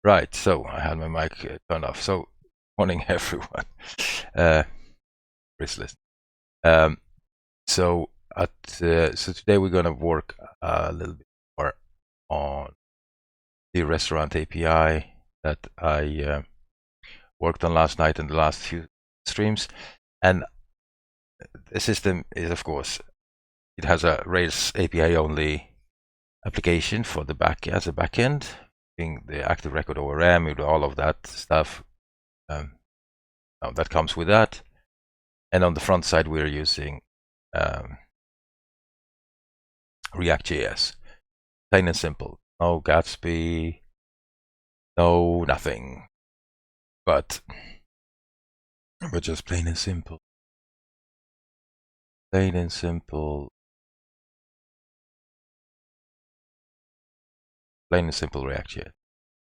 Right, so I had my mic turned off. So, morning everyone. Chris list. So today we're gonna work a little bit more on the restaurant API that I worked on last night and the last few streams. And the system is, of course, it has a Rails API only application for the as a backend, being the active record ORM with all of that stuff that comes with that. And on the front side, we're using ReactJS, plain and simple. No Gatsby, no nothing, but just plain and simple. Plain and simple. Plain and simple ReactJS.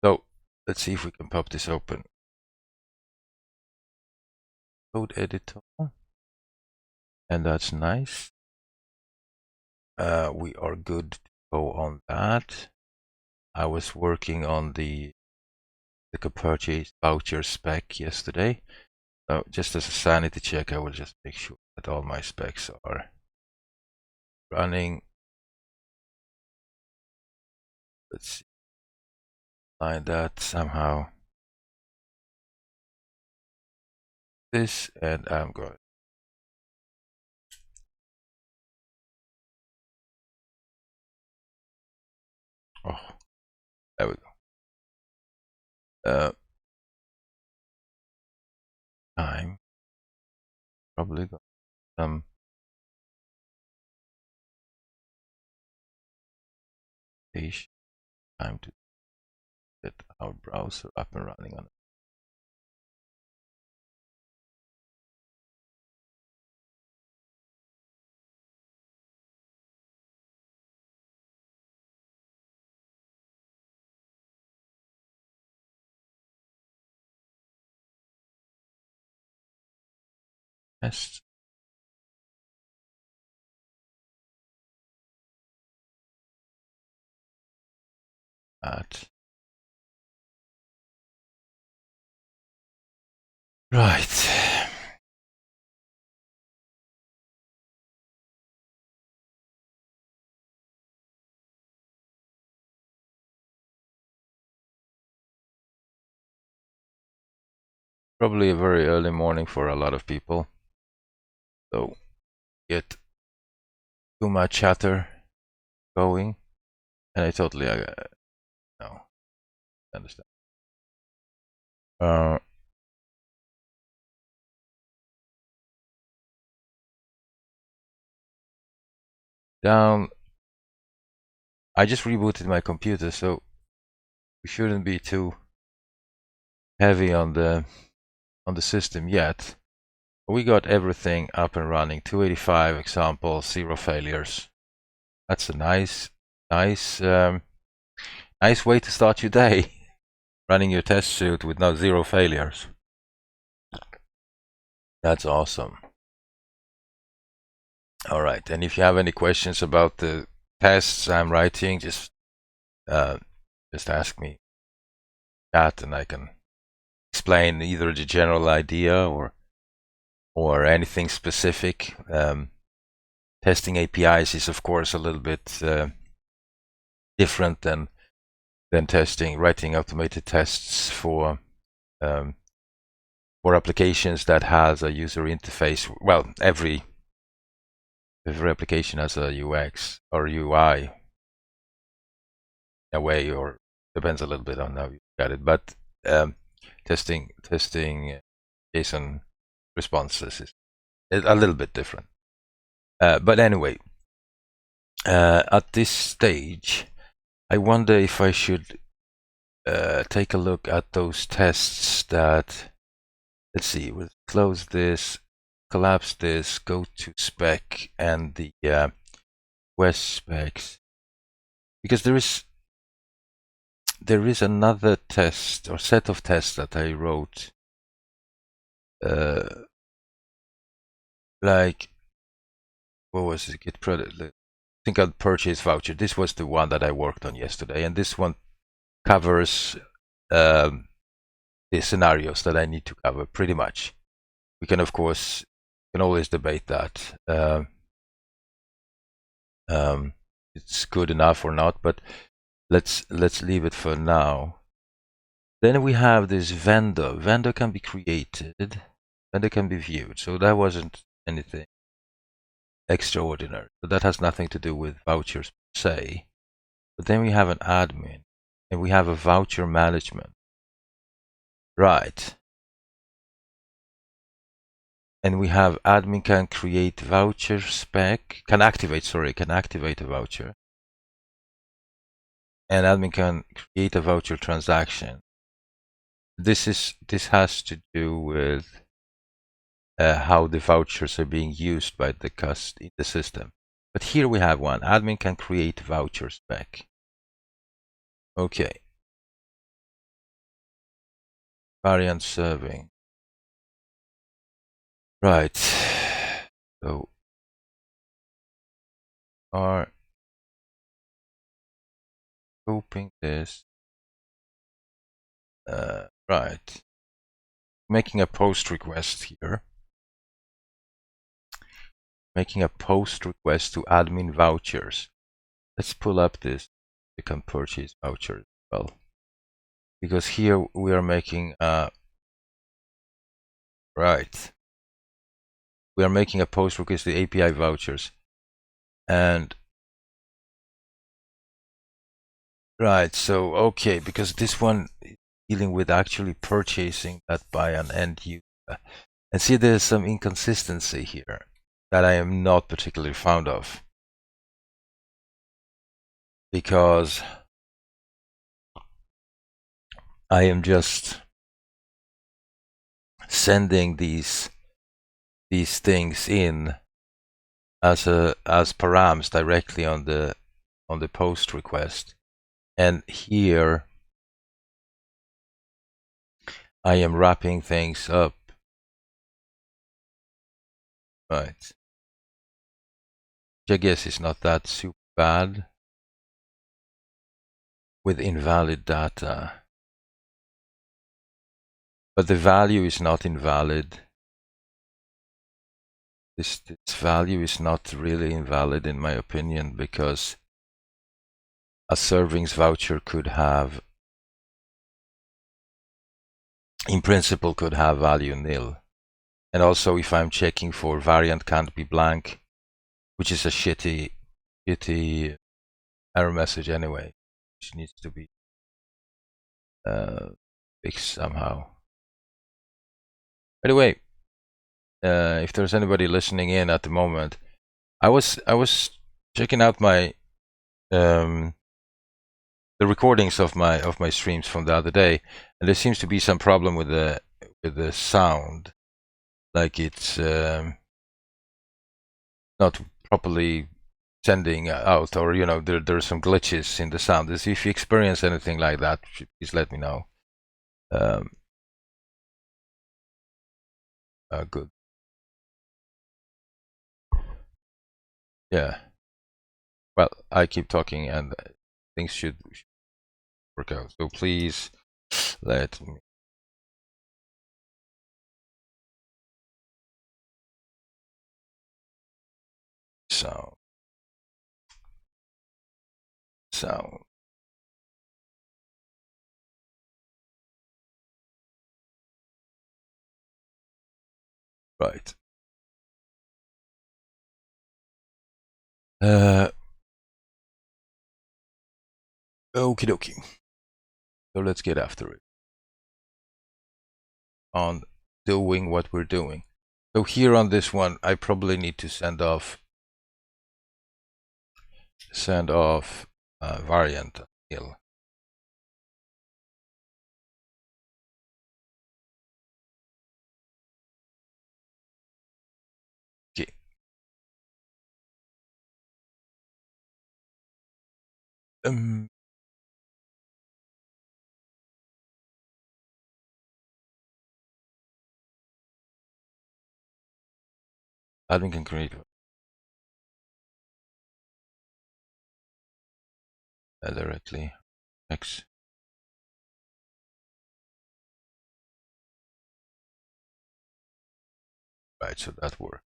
So let's see if we can pop this open. Code editor, and that's nice. We are good to go on that. I was working on the purchase voucher spec yesterday. So just as a sanity check, I will just make sure that all my specs are running. Let's see. Find that somehow. This, and I'm going. Oh, there we go. I'm probably got some time to get our browser up and running on it. Test. That. Right. Probably a very early morning for a lot of people. So get too much chatter going, and I totally no understand. Down. I just rebooted my computer, so we shouldn't be too heavy on the system yet. We got everything up and running. 285 examples, 0 failures. That's a nice way to start your day. Running your test suite with 0 failures. That's awesome. All right, and if you have any questions about the tests I'm writing, just ask me that, and I can explain either the general idea or anything specific. Testing APIs is, of course, a little bit different than writing automated tests for applications that has a user interface. Well, every application has a UX or UI in a way, or depends a little bit on how you got it. But testing JSON responses is a little bit different. But anyway, at this stage, I wonder if I should take a look at those tests that, let's see, we'll close this, collapse this, go to spec and the West specs, because there is another test or set of tests that I wrote, like, what was it? Get product. I think I'd purchase voucher. This was the one that I worked on yesterday, and this one covers the scenarios that I need to cover, pretty much. We can, of course, always debate that. It's good enough or not, but let's leave it for now. Then we have this vendor. Vendor can be created. Vendor can be viewed. So that wasn't anything extraordinary. So that has nothing to do with vouchers per se. But then we have an admin, and we have a voucher management. Right. And we have admin can create voucher spec, can activate a voucher. And admin can create a voucher transaction. This has to do with how the vouchers are being used by the in the system. But here we have one. Admin can create voucher spec. Okay. Variant serving. Right. So are scoping this. Right. Making a post request here. Making a post request to admin vouchers. Let's pull up this. You can purchase vouchers as well. Because here we are making right. We are making a post request to API vouchers. And right, so okay, because this one is dealing with actually purchasing that by an end user. And see, there's some inconsistency here that I am not particularly fond of. Because I am just sending these things in as params directly on the post request. And here I am wrapping things up. Right. Which I guess is not that super bad. With invalid data. But the value is not invalid. This value is not really invalid in my opinion, because a servings voucher could have, in principle, could have value nil. And also if I'm checking for variant can't be blank, which is a shitty error message anyway, which needs to be fixed somehow. By the way, if there's anybody listening in at the moment, I was checking out my the recordings of my streams from the other day, and there seems to be some problem with the sound, like it's not properly sending out, or there's some glitches in the sound. If you experience anything like that, please let me know. Good. Yeah. Well, I keep talking and things should work out. So please let me. Sound. Right. Okie dokie. So let's get after it. On doing what we're doing. So here on this one, I probably need to send off variant nil. Okay. Admin can create directly. X. Right, so that works.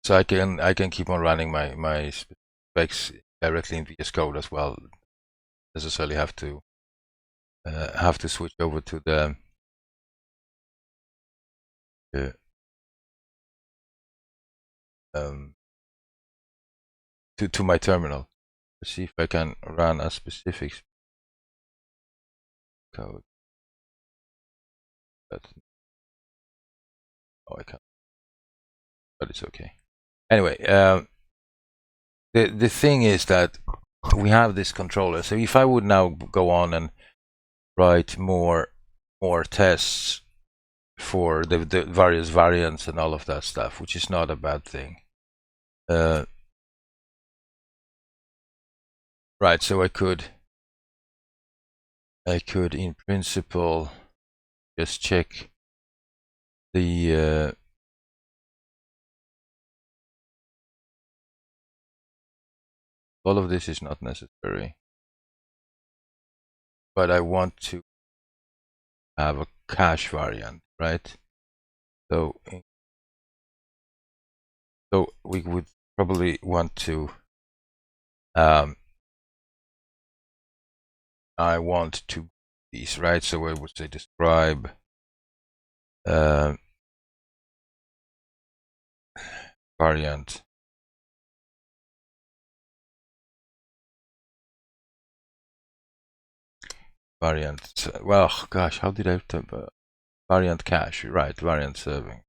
So I can keep on running my specs directly in VS Code as well. Necessarily have to switch over to the to my terminal. Let's see if I can run a specific code. But oh, I can't. But it's okay. Anyway, the thing is that we have this controller. So if I would now go on and write more tests for the various variants and all of that stuff, which is not a bad thing. Right, so I could in principle just check the all of this is not necessary, but I want to have a cache variant, right? So we would probably want to I want to these, right? So I would say describe variant well, gosh, how did I have to variant cache, right? Variant serving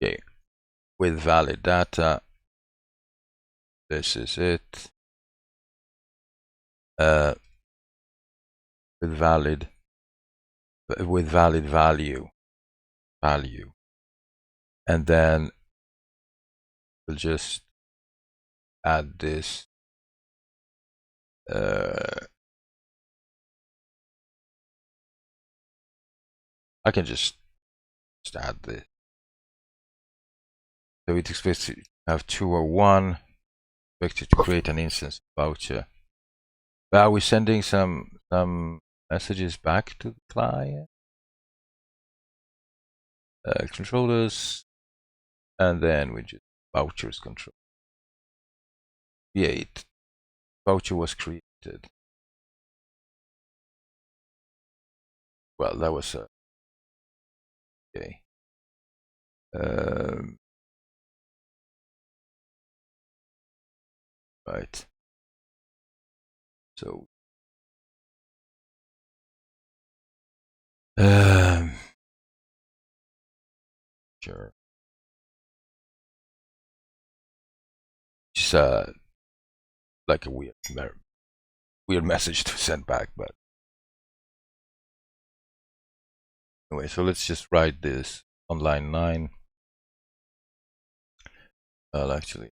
okay, with valid data. This is it. With valid value, and then we'll just add this I can just add this. So it expects to have 201, expected to create an instance voucher. But are we sending some messages back to the client? Controllers, and then we just vouchers control. Create. Voucher was created. Well, that was okay. Right. So sure. Just like a weird message to send back, but anyway, so let's just write this on line 9. Well, actually,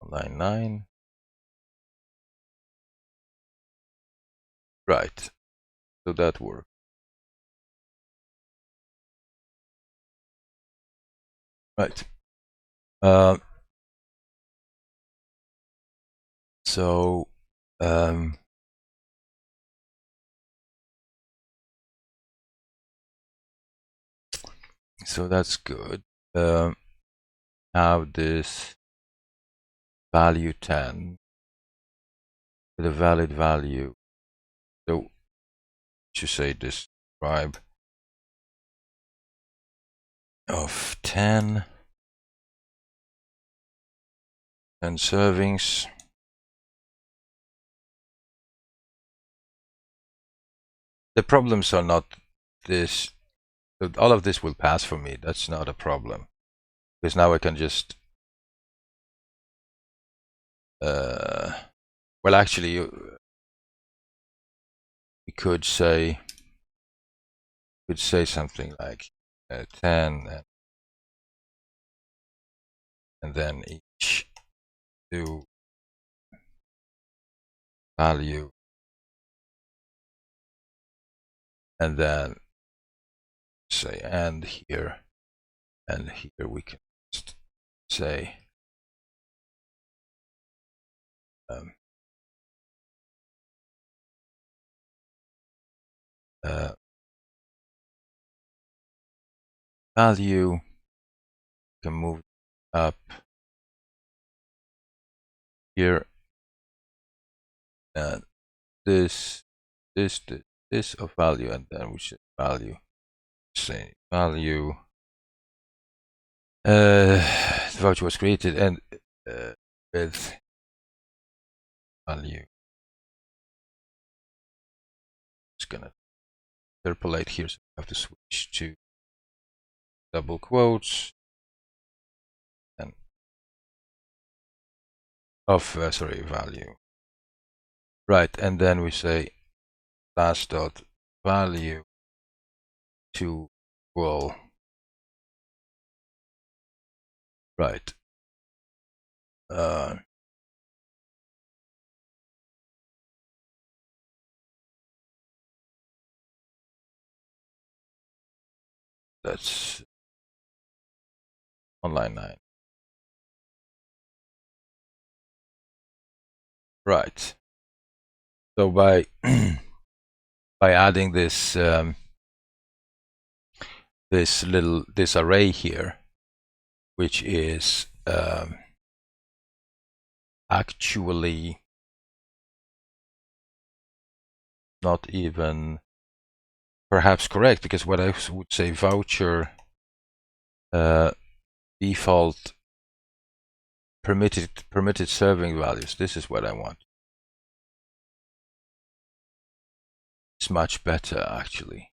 on line 9. Right. So that works. Right. So so that's good. Have this value 10 with a valid value. So to say describe of 10 and servings. The problems are not this. All of this will pass for me. That's not a problem, because now I can just well, actually, we could say something like 10 and then each do value and then say and here we can just say value, can move up here, and this of value, and then we say value, say value. The voucher was created and with value. It's gonna interpolate here, so I have to switch to double quotes and of value. Right, and then we say class dot value to equal right. That's on line 9. Right. So by by adding this this array here, which is actually not even perhaps correct, because what I would say voucher default permitted serving values. This is what I want. It's much better actually,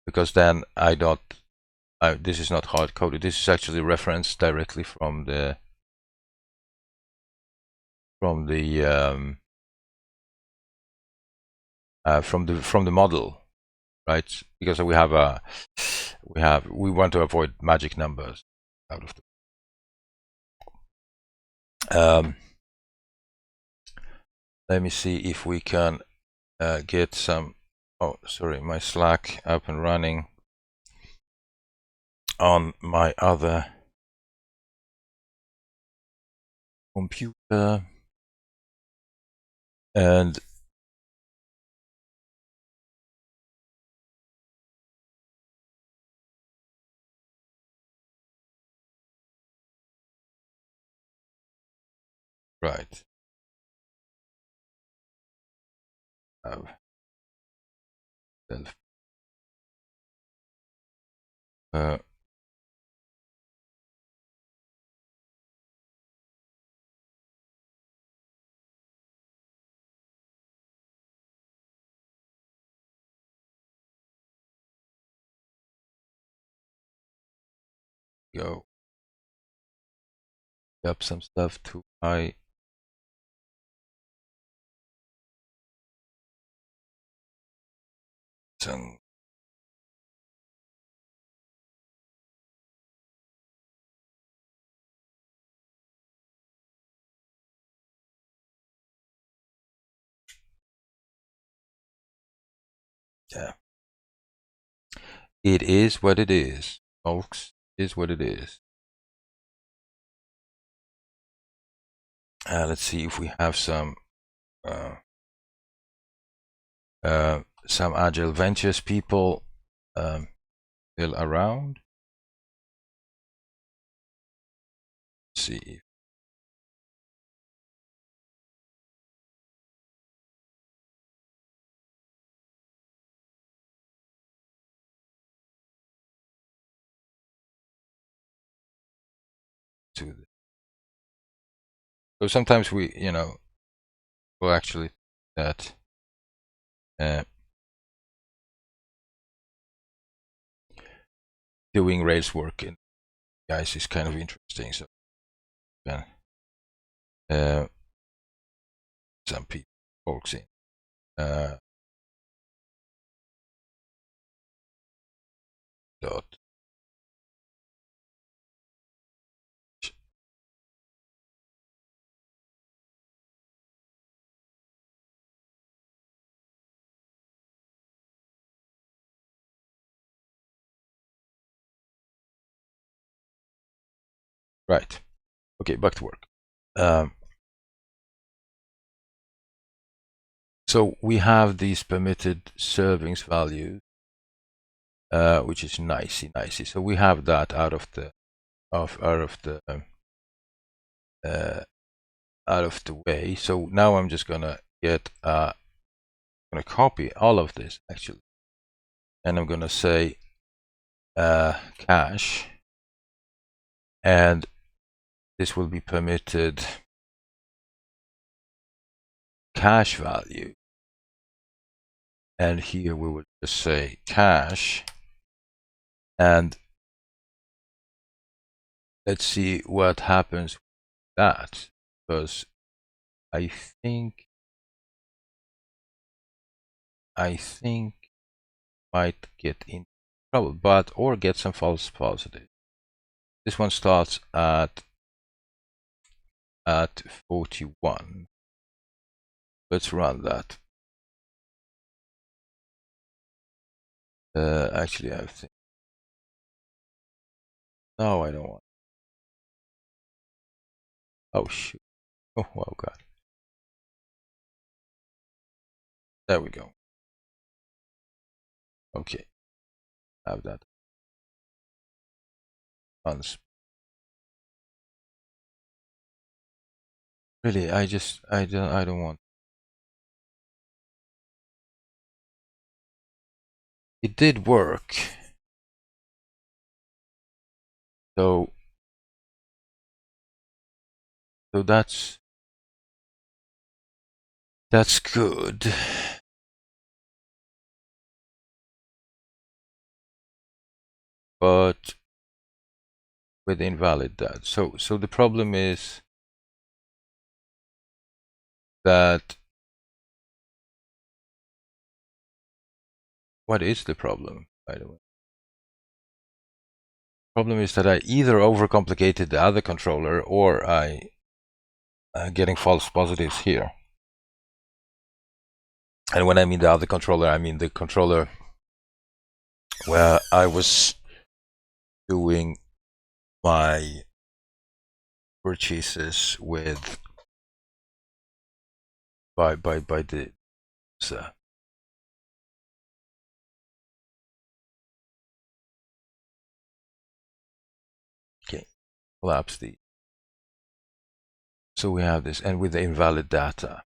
because then I don't. This is not hard coded. This is actually referenced directly from the model, right? Because we want to avoid magic numbers out of the. Let me see if we can get some. Oh, sorry, my Slack up and running on my other computer, and right. Go up some stuff to my some. Yeah. It is what it is, folks. It is what it is. Let's see if we have some Agile Ventures people still around. Let's see. So sometimes we, will actually that doing Rails work in guys is kind of interesting. So some people folks in dot Right. Okay, back to work. So we have these permitted servings values, which is nicey. So we have that out of the way. So now I'm just gonna get gonna copy all of this actually, and I'm gonna say cache, and this will be permitted cache value, and here we will just say cache, and let's see what happens with that, because I think might get in trouble, or get some false positive. This one starts at 41. Let's run that. Actually, I think no, I don't want. Oh shoot! Oh god! There we go. Okay, have that. Really, I don't want. It did work. So that's good. But with invalid that. So the problem is that what is the problem, by the way? Problem is that I either overcomplicated the other controller, or I getting false positives here. And when I mean the other controller, I mean the controller where I was doing my purchases with by the okay, collapse the. So we have this, and with the invalid data.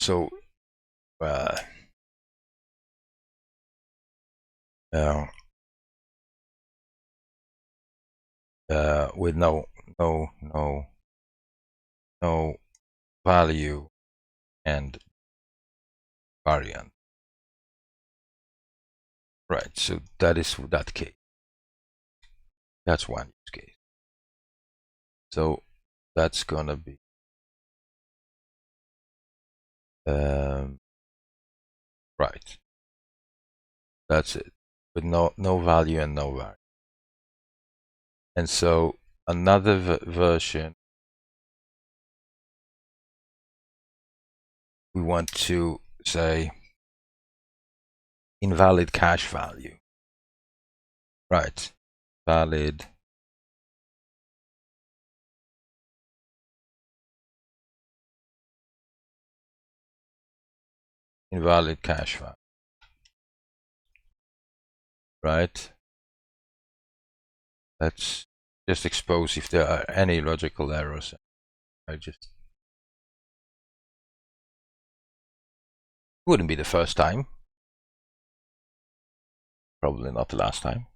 So with no value and variant. Right, so that is that case. That's one use case. So that's gonna be right. That's it, with no value and no variant. And so another version, we want to say invalid cache value. Right, valid invalid cache value. Right, let's just expose if there are any logical errors. Wouldn't be the first time, probably not the last time.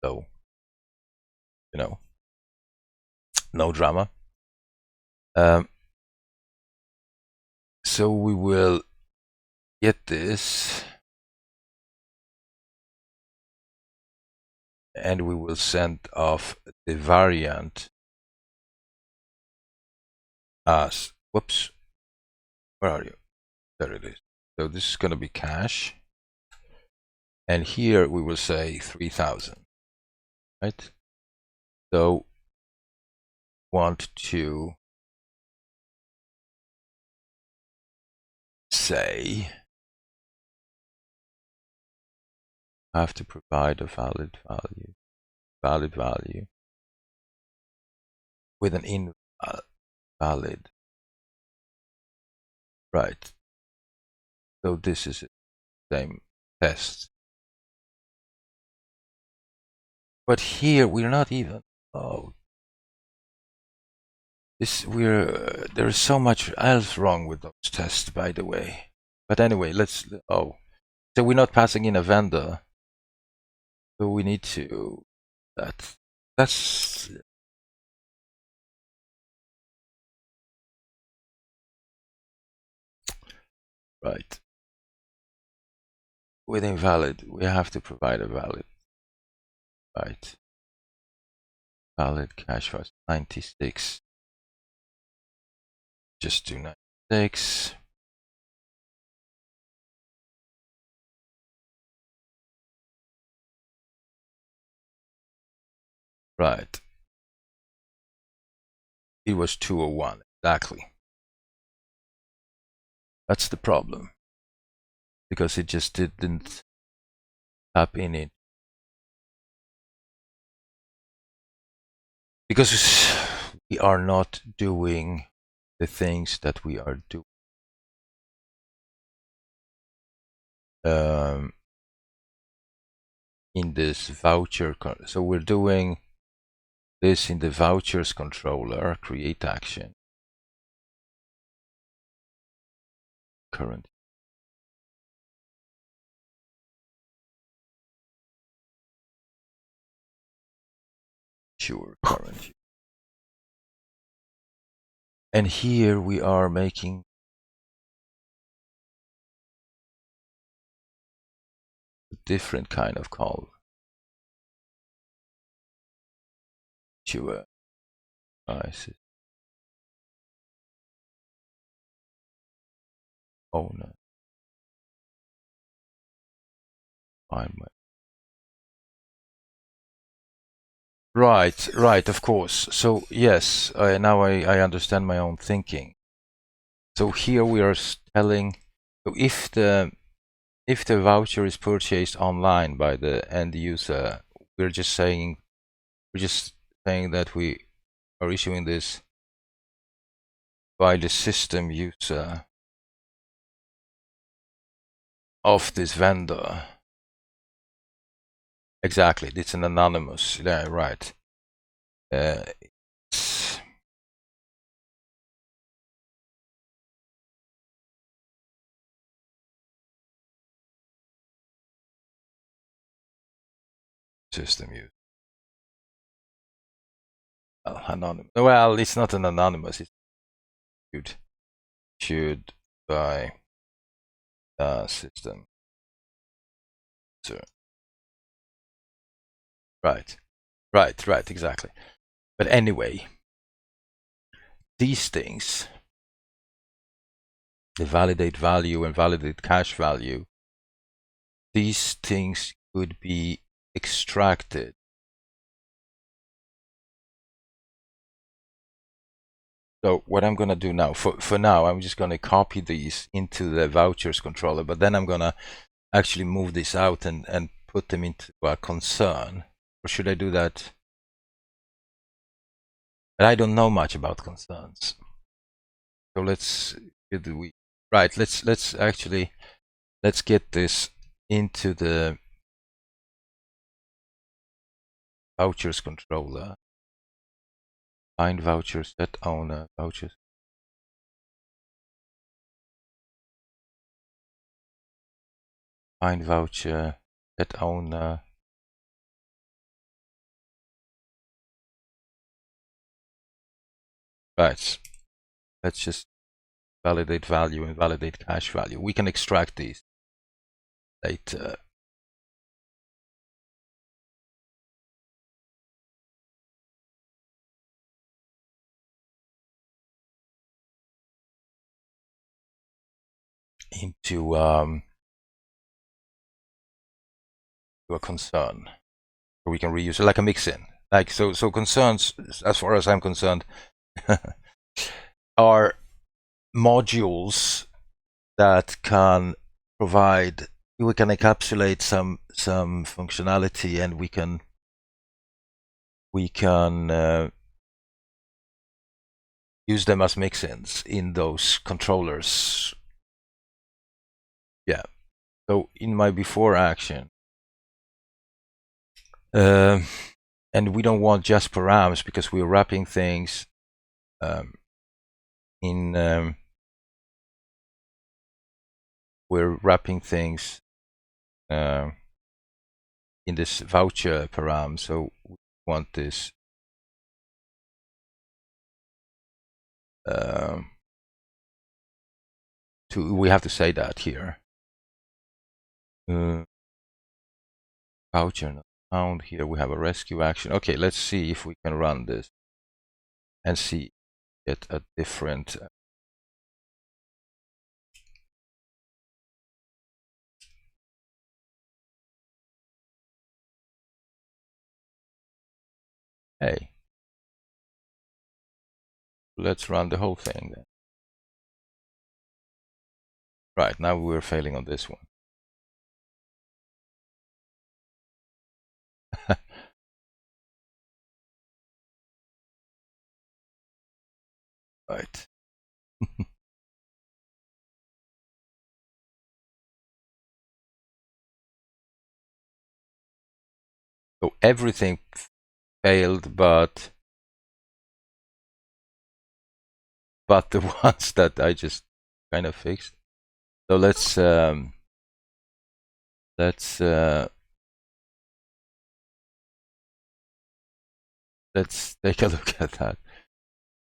So, no drama. So we will get this, and we will send off the variant as, whoops, where are you? There it is. So this is going to be cache, and here we will say 3000, right? So want to say have to provide a valid value with an invalid. Right. So this is the same test. But here we're not even. Oh, there is so much else wrong with those tests, by the way. But anyway, so we're not passing in a vendor. So we need to, that's, right. With invalid, we have to provide a valid, right. Valid cache was 96. Just do 96. Right. It was 201, exactly. That's the problem. Because it just didn't tap in it. Because we are not doing the things that we are doing. In this voucher, so we're doing this in the vouchers controller, create action, current. Sure, current. And here we are making a different kind of call. Sure. I see. Oh no. Right, of course. So yes, now I understand my own thinking. So here we are telling, so if the voucher is purchased online by the end user, we're just saying that we are issuing this by the system user of this vendor. Exactly, it's an anonymous. Yeah, right. System use. Anonymous. Well, it's not an anonymous. It's issued by system. So, right, exactly. But anyway, these things, the validate value and validate cache value, these things could be extracted. So what I'm going to do now, for now, I'm just going to copy these into the vouchers controller, but then I'm going to actually move this out and put them into a concern. Or should I do that? But I don't know much about concerns. So let's get this into the vouchers controller. Find vouchers, set owner, vouchers. Find voucher, set owner. Right. Let's just validate value and validate cache value. We can extract these later. Into a concern. So we can reuse it like a mix-in. Like so concerns, as far as I'm concerned, are modules that can provide we can encapsulate some functionality, and we can use them as mixins in those controllers. Yeah. So in my before action, and we don't want just params because we're wrapping things we're wrapping things in this voucher param. So we want this we have to say that here. Voucher not found. Here we have a rescue action. Okay, let's see if we can run this and see get a different hey, let's run the whole thing then. Right, now we're failing on this one. Right. So everything failed, but the ones that I just kind of fixed. So let's take a look at that.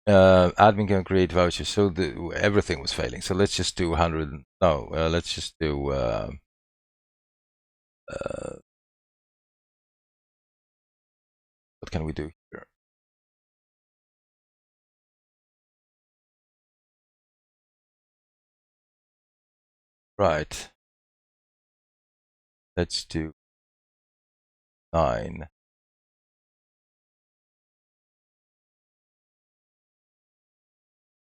Admin can create vouchers, so everything was failing. So let's just do 100. No, let's just do what can we do here? Right. Let's do 9.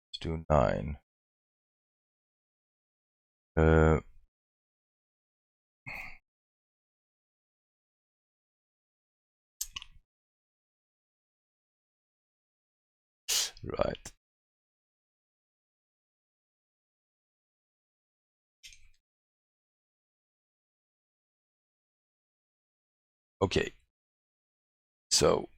Let's do 9. Right. Okay. So,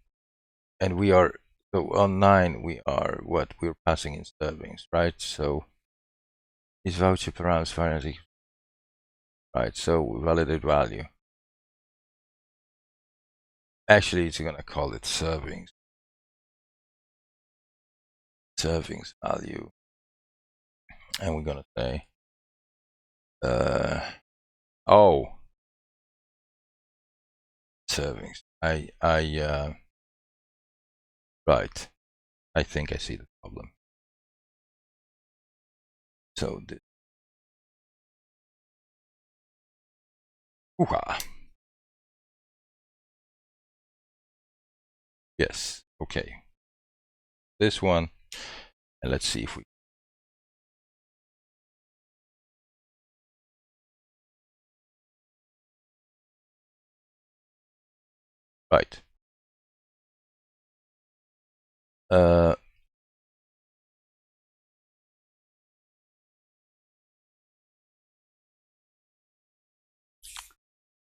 and we are, so on 9 we are what we're passing in servings, right? So is voucher params finally right? So we validate value. Actually, it's gonna call it servings value, and we're gonna say oh, servings. Right. I think I see the problem. So the yes. Okay. This one, and let's see if we right.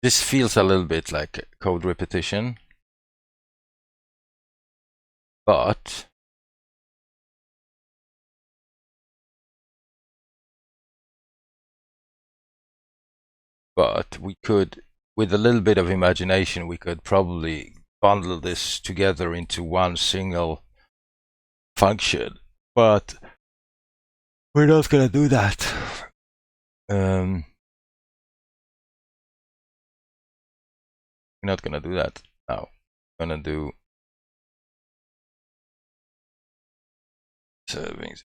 This feels a little bit like code repetition, but we could, with a little bit of imagination, we could probably bundle this together into one single function, but we're not gonna do that. We're not gonna do that now. We're gonna do servings.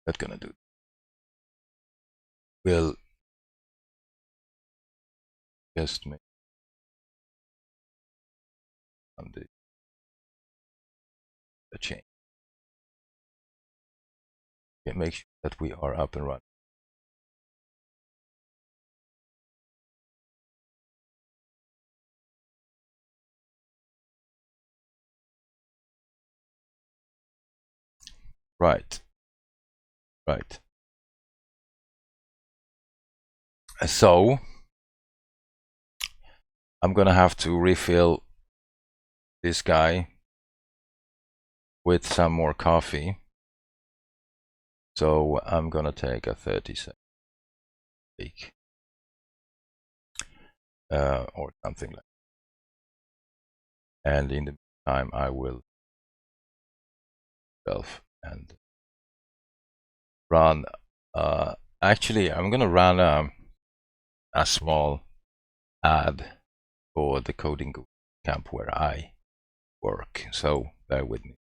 Not gonna do. We'll just make on the change. Okay, make sure that we are up and running. Right. So I'm gonna have to refill this guy with some more coffee. So I'm gonna take a 30-second break or something like that. And in the meantime, I will and run. Actually, I'm gonna run a small ad for the coding camp where I work. So bear with me.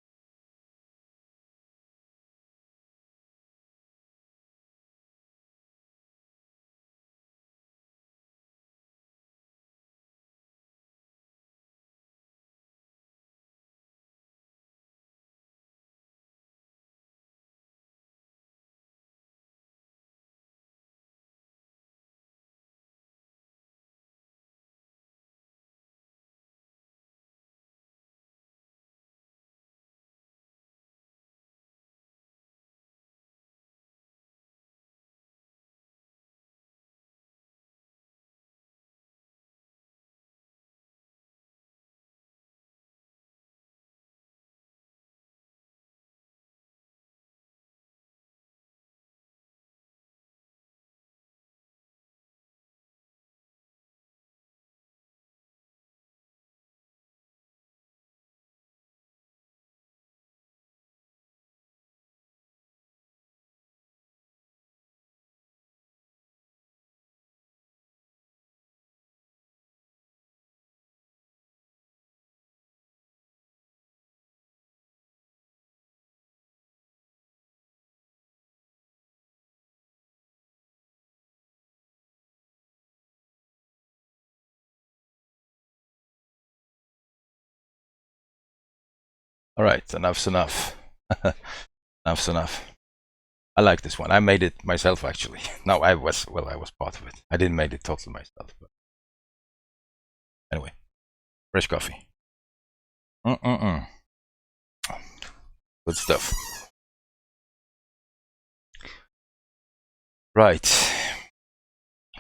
All right, enough's enough. Enough's enough. I like this one. I made it myself, actually. No, I was part of it. I didn't make it totally myself. But anyway, fresh coffee. Good stuff. Right.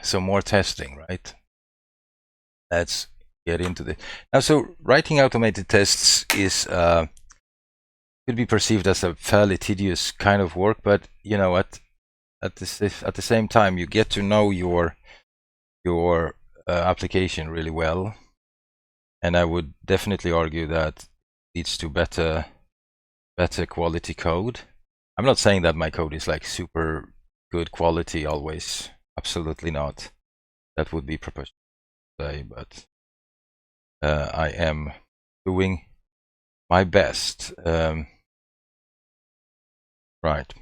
So more testing, right? Let's get into this. Now, so writing automated tests is could be perceived as a fairly tedious kind of work, but you know what? At the same time, you get to know your application really well, and I would definitely argue that leads to better quality code. I'm not saying that my code is like super good quality always. Absolutely not. That would be preposterous to say, but I am doing my best. Right.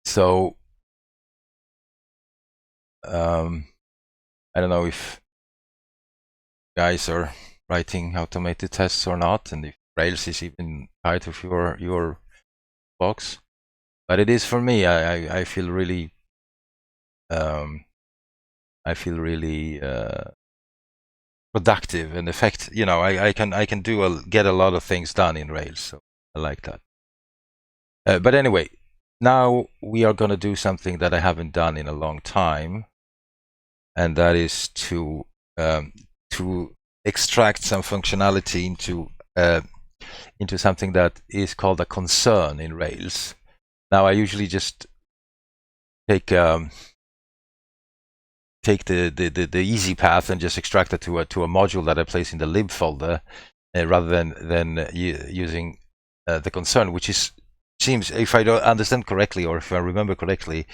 So I don't know if guys are writing automated tests or not, and if Rails is even part of your box. But it is for me. I feel really productive and effective. You know, I can get a lot of things done in Rails, so I like that. But anyway, now we are going to do something that I haven't done in a long time, and that is to extract some functionality into something that is called a concern in Rails. Now, I usually just take the easy path and just extract it to a module that I place in the lib folder, rather than using the concern, which seems, if I don't understand correctly, or if I remember correctly,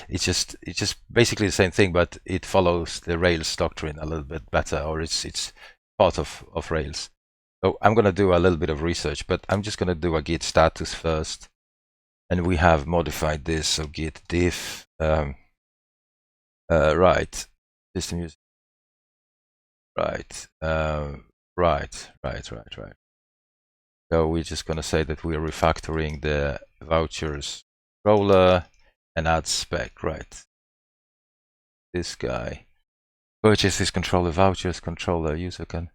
it's just basically the same thing, but it follows the Rails doctrine a little bit better, or it's part of Rails. So I'm going to do a little bit of research, but I'm just going to do a git status first, and we have modified this. So git diff right system use Right. Right. So we're just going to say that we are refactoring the vouchers controller and add spec, right? This guy. Purchases controller, vouchers controller, user can.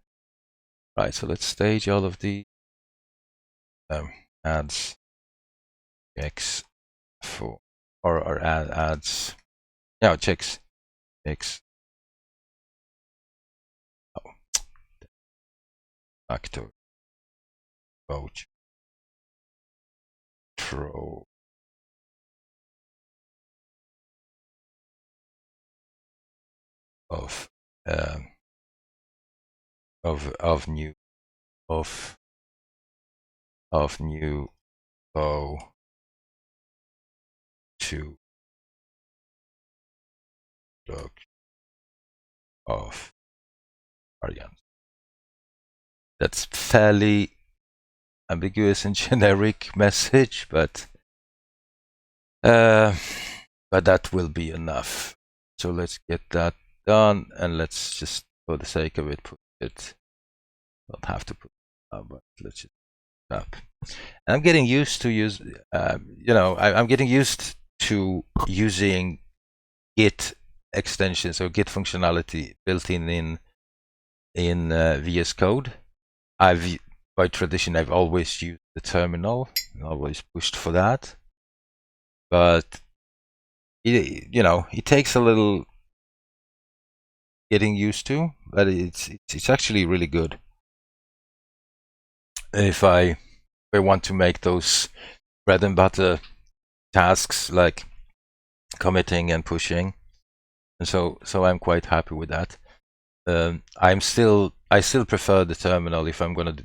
Right, so let's stage all of the ads checks for, or ads, yeah, checks. Oh, factor voucher control of new go to look of variant. That's fairly ambiguous and generic message, but that will be enough. So let's get that done, and let's just, for the sake of it, put it. Don't have to put it up, but let's just put it up. And I'm getting used to I'm getting used to using Git extensions or Git functionality built in VS Code. By tradition, I've always used the terminal and always pushed for that. But it takes a little getting used to, but it's actually really good. If I want to make those bread and butter tasks like committing and pushing, and so I'm quite happy with that. I still prefer the terminal if I'm gonna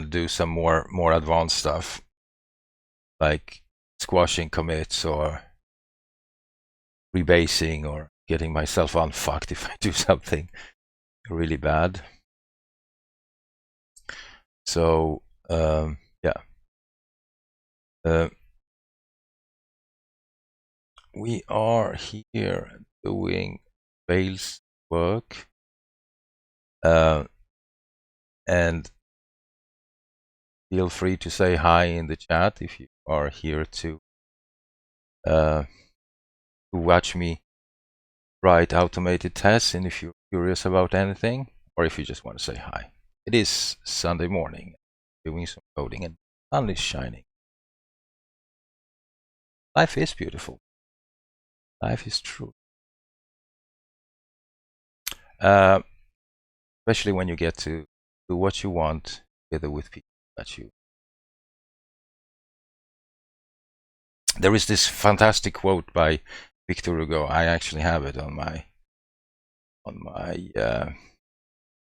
do some more advanced stuff, like squashing commits or rebasing or getting myself unfucked if I do something really bad. So yeah, we are here doing Rails work, and feel free to say hi in the chat if you are here to watch me write automated tests, and if you're curious about anything, or if you just want to say hi. It is Sunday morning, doing some coding, and the sun is shining. Life is beautiful. Life is true. Especially when you get to do what you want together with people that you. There is this fantastic quote by Victor Hugo. I actually have it on my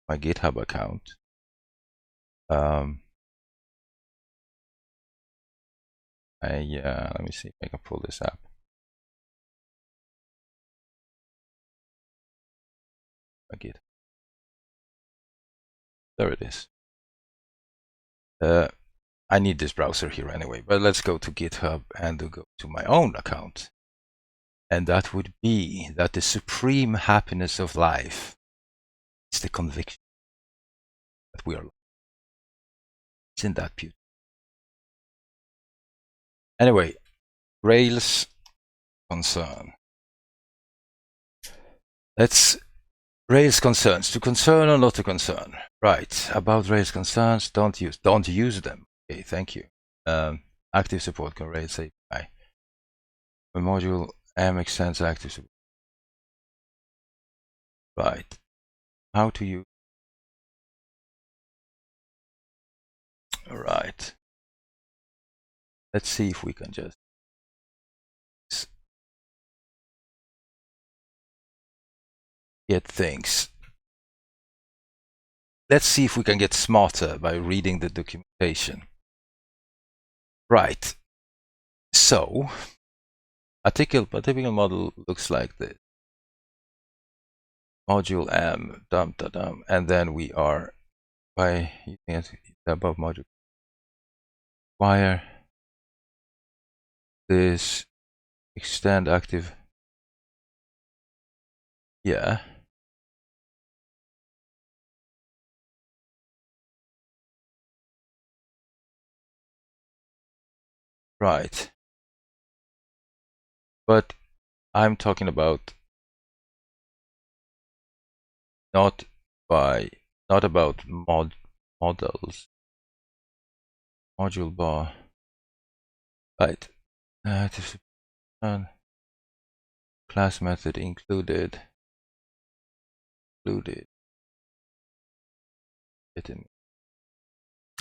my GitHub account. Let me see if I can pull this up. My Git. There it is. I need this browser here anyway, but let's go to GitHub and go to my own account. And that would be that the supreme happiness of life is the conviction that we are alive. Isn't that beautiful? Anyway, Rails concern. Let's Rails concerns. To concern or not to concern? Right. About Rails concerns, don't use them. Okay, thank you. Active support can Rails API. The module M extends active support. Right. How to use. Right. Let's see if we can just get things. Let's see if we can get smarter by reading the documentation. Right. So, a typical model looks like this. Module M, and then we are by using the above module. Wire this extend active. Yeah. Right. But I'm talking about not about models. Module bar. Right. Class method included.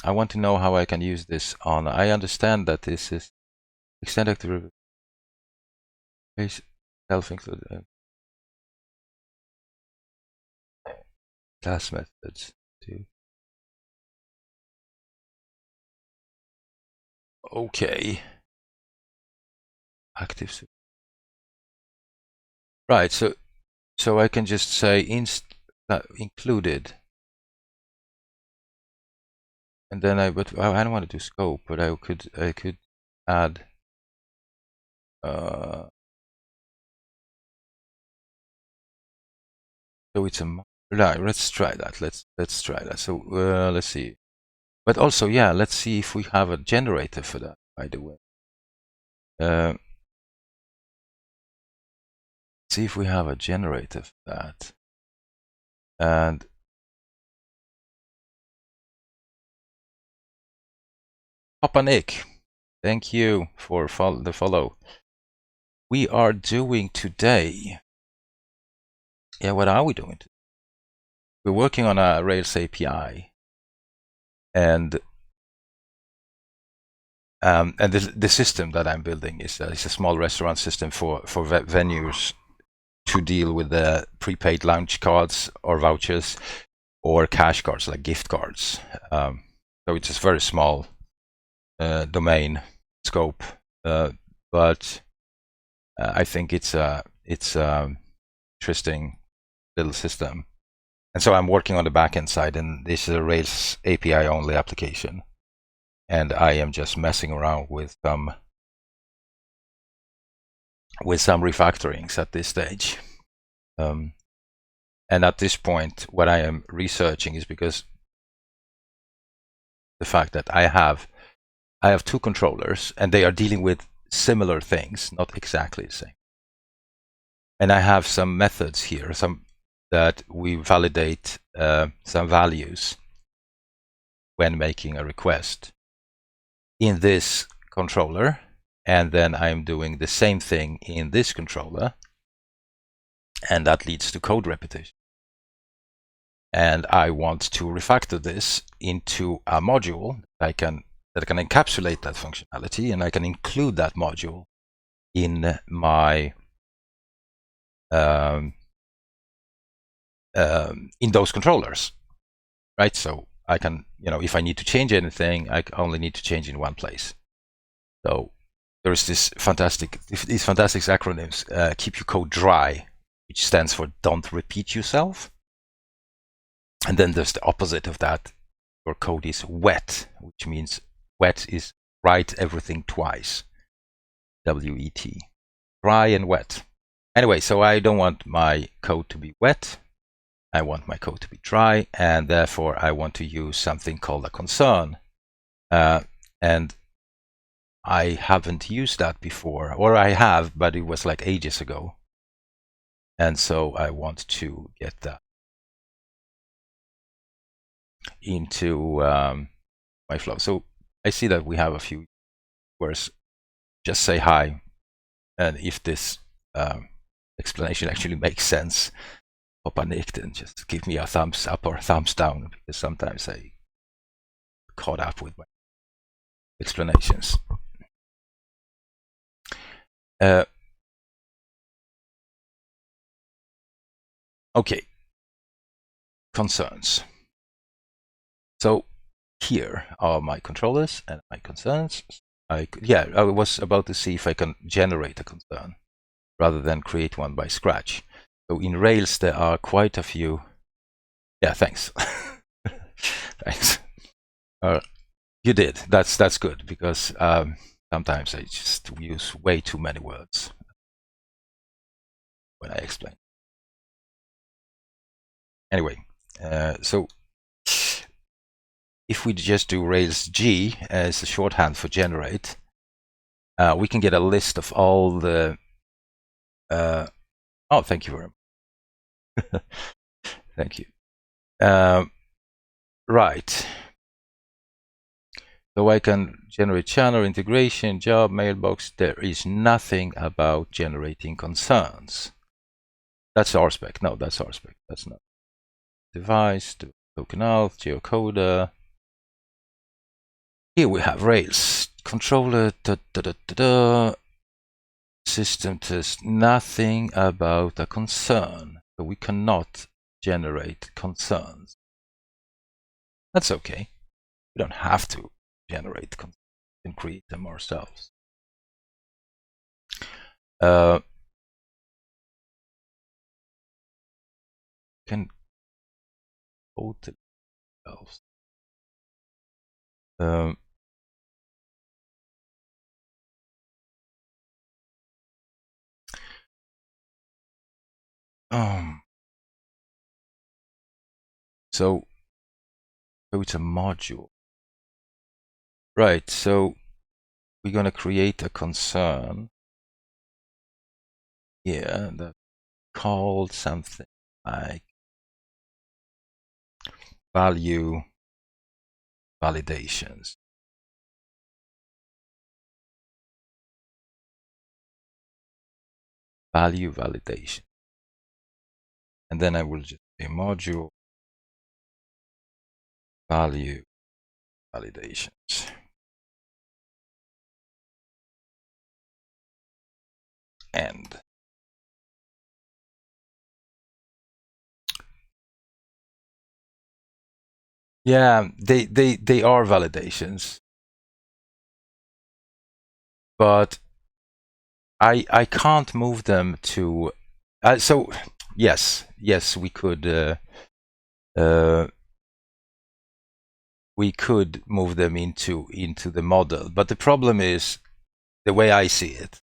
I want to know how I can use this on. I understand that this is extend active self-included class methods too. Okay. Active. Right. So I can just say included. And then but I don't want to do scope, but I could add so it's a right. Let's try that. Let's try that. So let's see. But also, yeah, let's see if we have a generator for that. By the way, see if we have a generator for that. And Papa Nick, thank you for the follow. We are doing today. Yeah, what are we doing today? We're working on a Rails API, and the system that I'm building is a small restaurant system for venues to deal with the prepaid lunch cards or vouchers or cash cards like gift cards. So it's a very small domain scope, but I think it's interesting little system. And so I'm working on the backend side, and this is a Rails API only application. And I am just messing around with some refactorings at this stage. And at this point, what I am researching is because the fact that I have two controllers and they are dealing with similar things, not exactly the same. And I have some methods here, that we validate some values when making a request in this controller, and then I'm doing the same thing in this controller, and that leads to code repetition. And I want to refactor this into a module that can encapsulate that functionality, and I can include that module in my in those controllers, right? So I can, if I need to change anything, I only need to change in one place. So there is these fantastic acronyms: keep your code dry, which stands for don't repeat yourself. And then there's the opposite of that. Your code is wet, which means wet is write everything twice. WET. Dry and wet. Anyway, so I don't want my code to be wet. I want my code to be dry, and therefore I want to use something called a concern. And I haven't used that before, or I have, but it was like ages ago. And so I want to get that into my flow. So I see that we have a few words. Just say hi, and if this explanation actually makes sense, Papa Nick, then just give me a thumbs up or thumbs down, because sometimes I caught up with my explanations. Okay, concerns. So here are my controllers and my concerns. I was about to see if I can generate a concern rather than create one by scratch. So in Rails, there are quite a few. Yeah, thanks. Thanks. You did. That's good, because sometimes I just use way too many words when I explain. Anyway, so if we just do Rails G as a shorthand for generate, we can get a list of all the oh, thank you very much. Thank you. Right. So I can generate channel integration, job, mailbox. There is nothing about generating concerns. That's RSpec. No, that's RSpec. That's not. Device, token out, geocoder. Here we have Rails. Controller, system test. Nothing about a concern. So we cannot generate concerns. That's okay. We don't have to generate concerns. We can create them ourselves. Can code it ourselves. So it's a module. Right, so we're going to create a concern here that called something like value validations. Value validation. And then I will just say module value validations. End. Yeah, they are validations, but I can't move them to. So yes, we could move them into the model, but the problem is, the way I see it,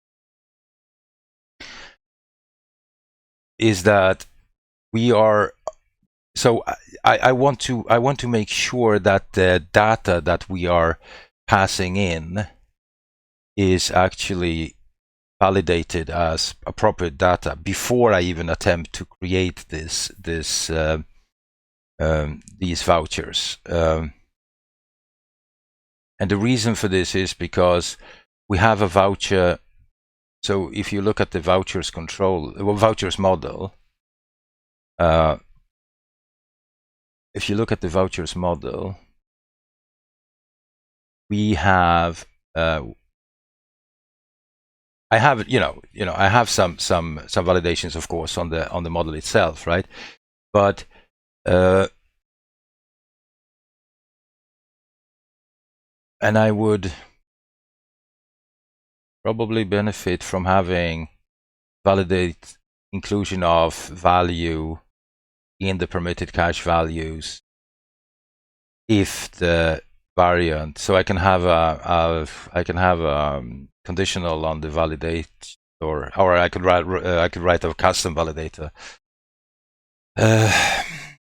is that we are. So I want to make sure that the data that we are passing in is actually validated as appropriate data before I even attempt to create these vouchers. And the reason for this is because we have a voucher. So if you look at the vouchers vouchers model, if you look at the vouchers model, we have I have I have some validations, of course, on the model itself, right? But and I would probably benefit from having validate inclusion of value in the permitted cache values if the variant. So I can have a conditional on the validate, or I could write a custom validator.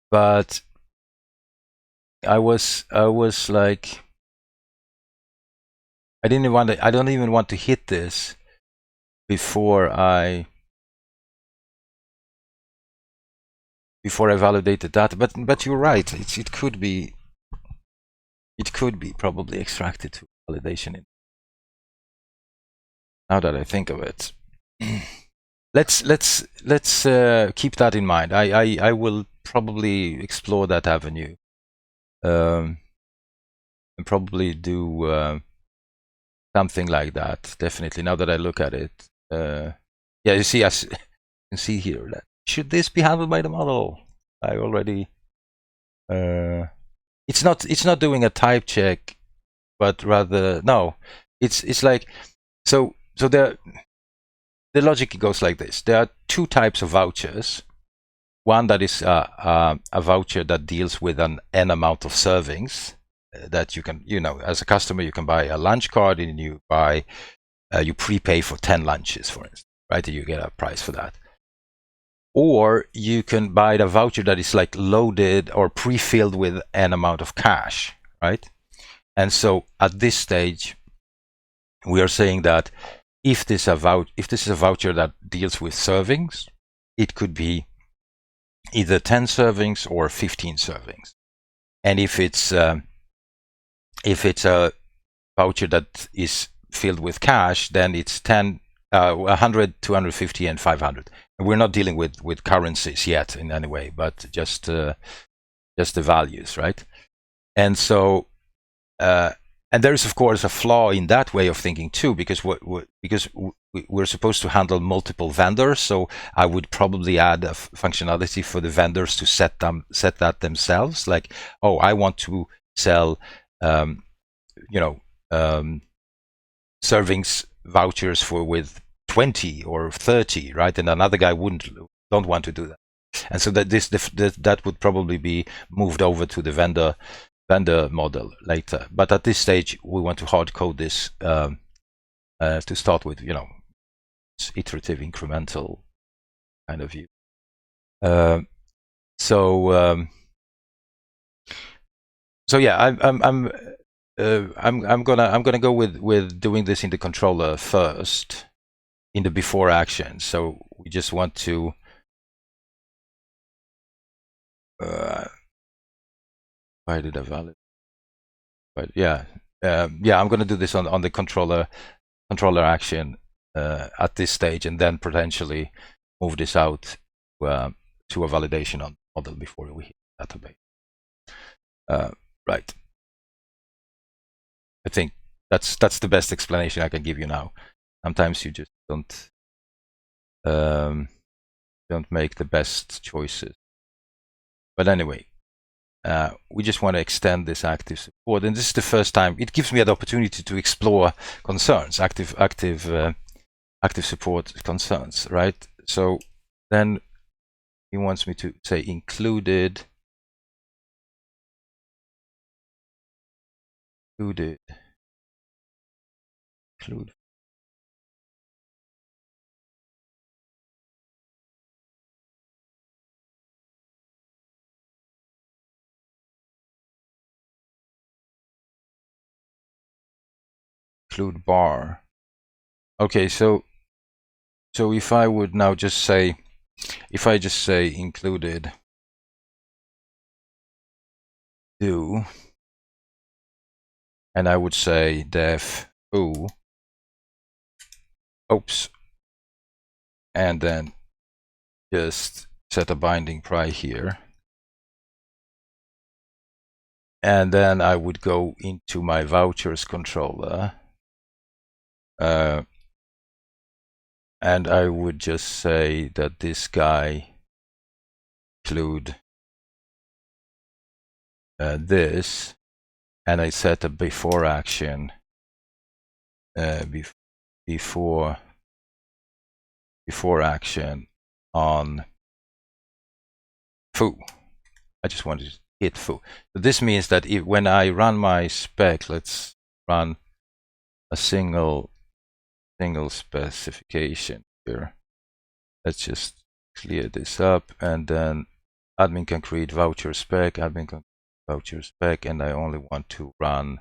But I was like, I don't even want to hit this before I validate the data. But you're right. It could be probably extracted to validation. Now that I think of it, let's keep that in mind. I will probably explore that avenue, and probably do something like that. Definitely. Now that I look at it, yeah, you see, as you can see here, that should this be handled by the model? I already. It's not doing a type check, but rather no. It's like so the logic goes like this. There are two types of vouchers. One that is a voucher that deals with an n amount of servings that you can, as a customer, you can buy a lunch card and you buy, you prepay for 10 lunches, for instance, right? And you get a price for that. Or you can buy the voucher that is like loaded or pre-filled with an amount of cash, right? And so at this stage, we are saying that if this is a voucher that deals with servings, it could be either 10 servings or 15 servings. And if it's a voucher that is filled with cash, then it's 10, 100, 250, and 500. And we're not dealing with currencies yet in any way, but just the values, right? And so, and there is of course a flaw in that way of thinking too, because we're supposed to handle multiple vendors. So I would probably add a functionality for the vendors to set that themselves. Like, oh, I want to sell, servings vouchers with 20 or 30, right? And another guy don't want to do that. And so that that would probably be moved over to the vendor model later. But at this stage, we want to hard code this to start with, iterative, incremental kind of view. So yeah, I'm gonna go with doing this in the controller first, in the before action. So we just want to why did I validate? But yeah, I'm gonna do this on the controller action at this stage, and then potentially move this out to a validation on model before we hit database. Right. I think that's the best explanation I can give you now. Sometimes you just don't make the best choices. But anyway, we just want to extend this active support, and this is the first time it gives me the opportunity to explore concerns, active support concerns, right? So then he wants me to say include bar. Okay, so if I would now just say, included do, and I would say def foo, oops, and then just set a binding pry here, and then I would go into my vouchers controller, and I would just say that this guy include this, and I set a before action before action on foo. I just wanted to hit foo. So this means that when I run my spec, let's run a single specification here. Let's just clear this up, and then admin can create voucher spec, and I only want to run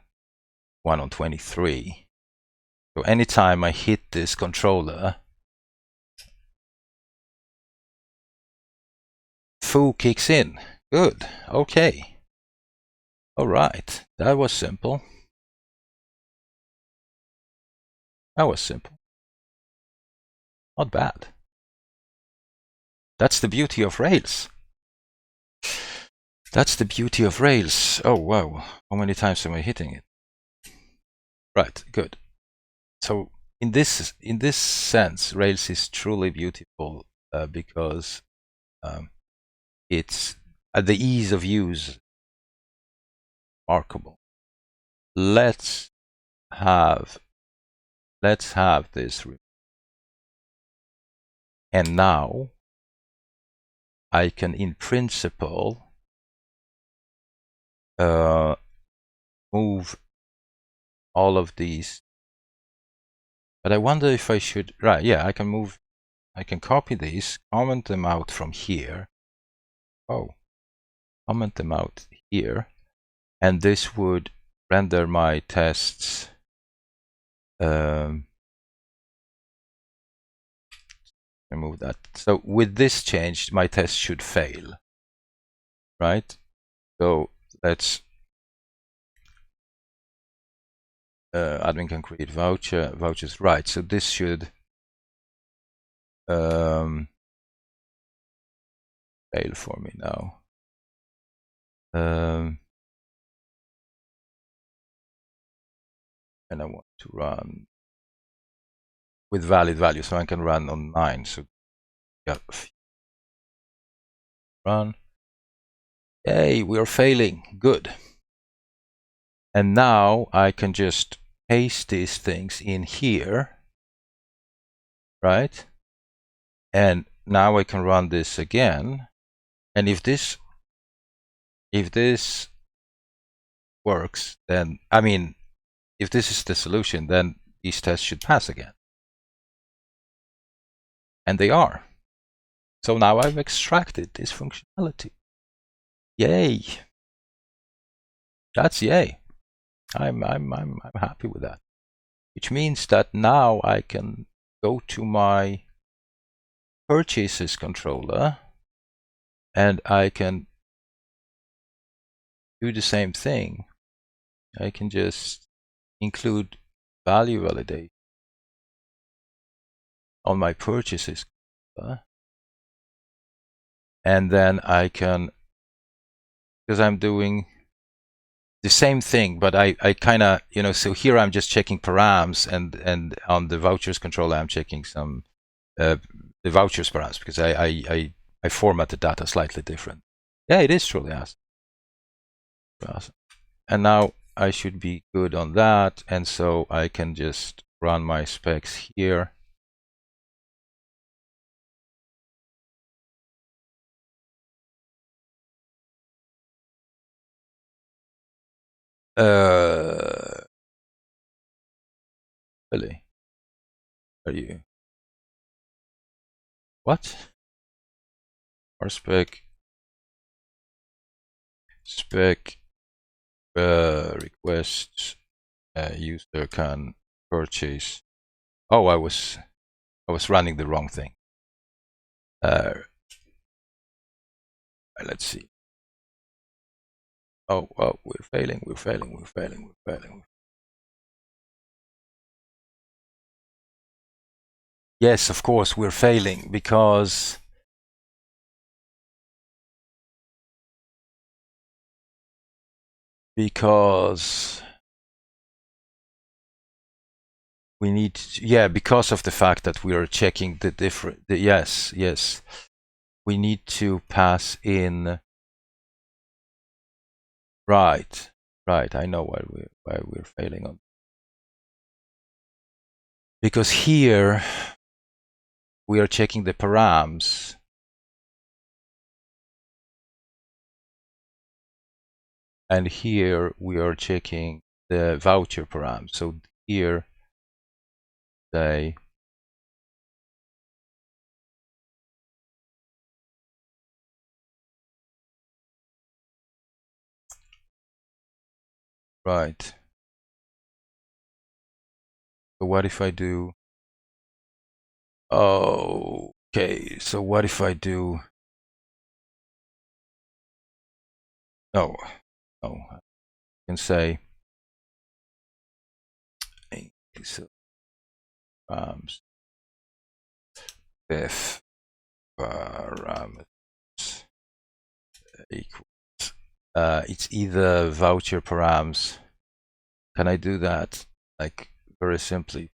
1 on 23. So anytime I hit this controller, foo kicks in. Good. Okay. All right. That was simple. Not bad. That's the beauty of Rails. Oh, wow. How many times am I hitting it? Right. Good. So in this sense, Rails is truly beautiful because it's the ease of use, remarkable. Let's have this, and now I can, in principle, move all of these. But I wonder if I should, right? Yeah, I can copy these, comment them out from here. Oh, comment them out here, and this would render my tests Remove that. So with this change, my test should fail, right? So let's admin can create vouchers, right? So this should fail for me now. And I want to run with valid value, so I can run on 9. So yeah, run. Yay, we are failing. Good. And now I can just paste these things in here, right? And now I can run this again. And if this works, then, I mean, if this is the solution, then these tests should pass again. And they are. So now I've extracted this functionality. Yay. That's yay. I'm happy with that. Which means that now I can go to my purchases controller and I can do the same thing. I can just include value validation on my purchases controller. And then I can, because I'm doing the same thing, but I kind of, so here I'm just checking params, and on the vouchers controller I'm checking some the vouchers params, because I format the data slightly different. Yeah, it is truly awesome. And now I should be good on that, and so I can just run my specs here. Really? Are you? What? RSpec spec requests user can purchase. Oh, I was running the wrong thing. Let's see. Oh, we're failing. Yes, of course, we're failing because we need to, because of the fact that we are checking the different, yes, we need to pass in, right, I know why we're failing on, because here we are checking the params, and here we are checking the voucher params. So here they right. So what if I do? Oh, okay. So what if I do? No, I can say so params if parameters equals it's either voucher params. Can I do that like very simply,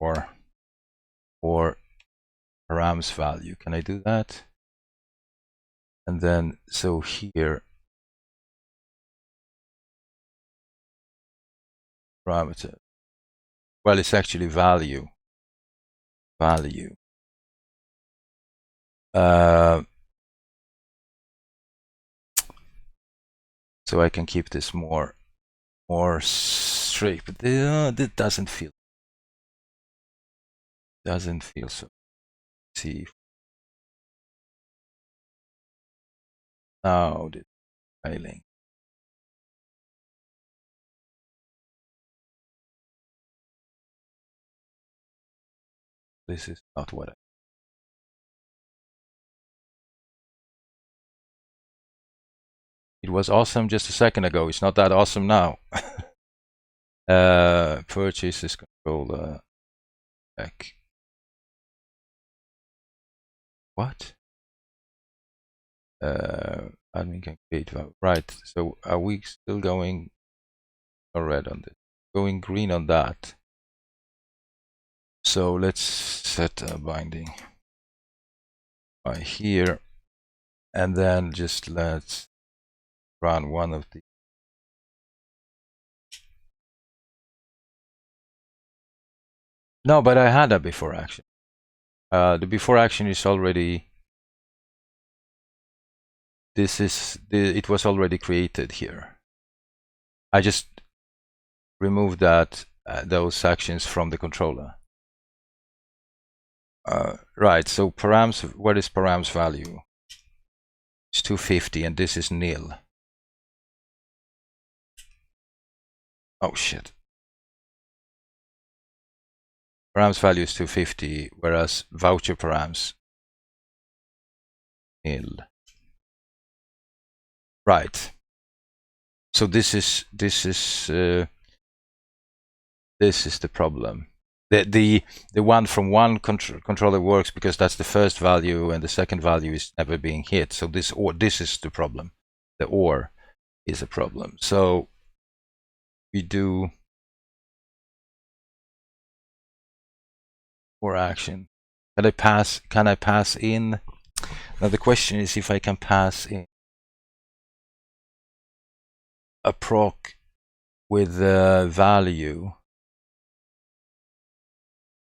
or params value? Can I do that? And then so here parameter. Well, it's actually value. So I can keep this more straight, but it doesn't feel so. Let's see now the failing. This is not what I... It was awesome just a second ago. It's not that awesome now. Purchases controller. Back. What? Admin can create. Right. So are we still going red on this? Going green on that. So let's set a binding by here, and then just let's run one of the... No, but I had that before action. The before action is already... it was already created here. I just removed that those actions from the controller. Right, so params, what is params value? It's 250 and this is nil. Oh shit. Params value is 250, whereas voucher params nil. Right. So this is the problem. The one from one controller works because that's the first value, and the second value is never being hit. So this is the problem. The OR is a problem. So we do OR action. Can I pass in? Now the question is if I can pass in a proc with the value.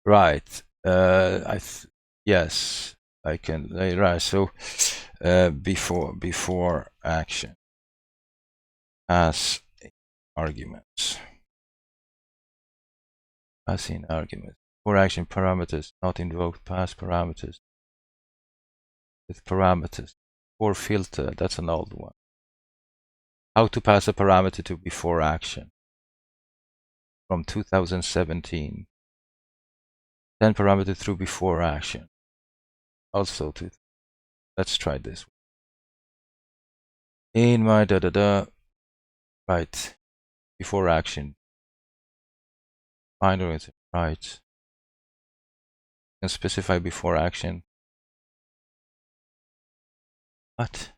Right. Yes, I can. Right. So before action, pass arguments. Pass in arguments. For action parameters not invoked. Pass parameters with parameters. For filter, that's an old one. How to pass a parameter to before action from 2017. 10 parameter through before action. Also to... Let's try this. In my right, before action. Finder is right. Can specify before action. What?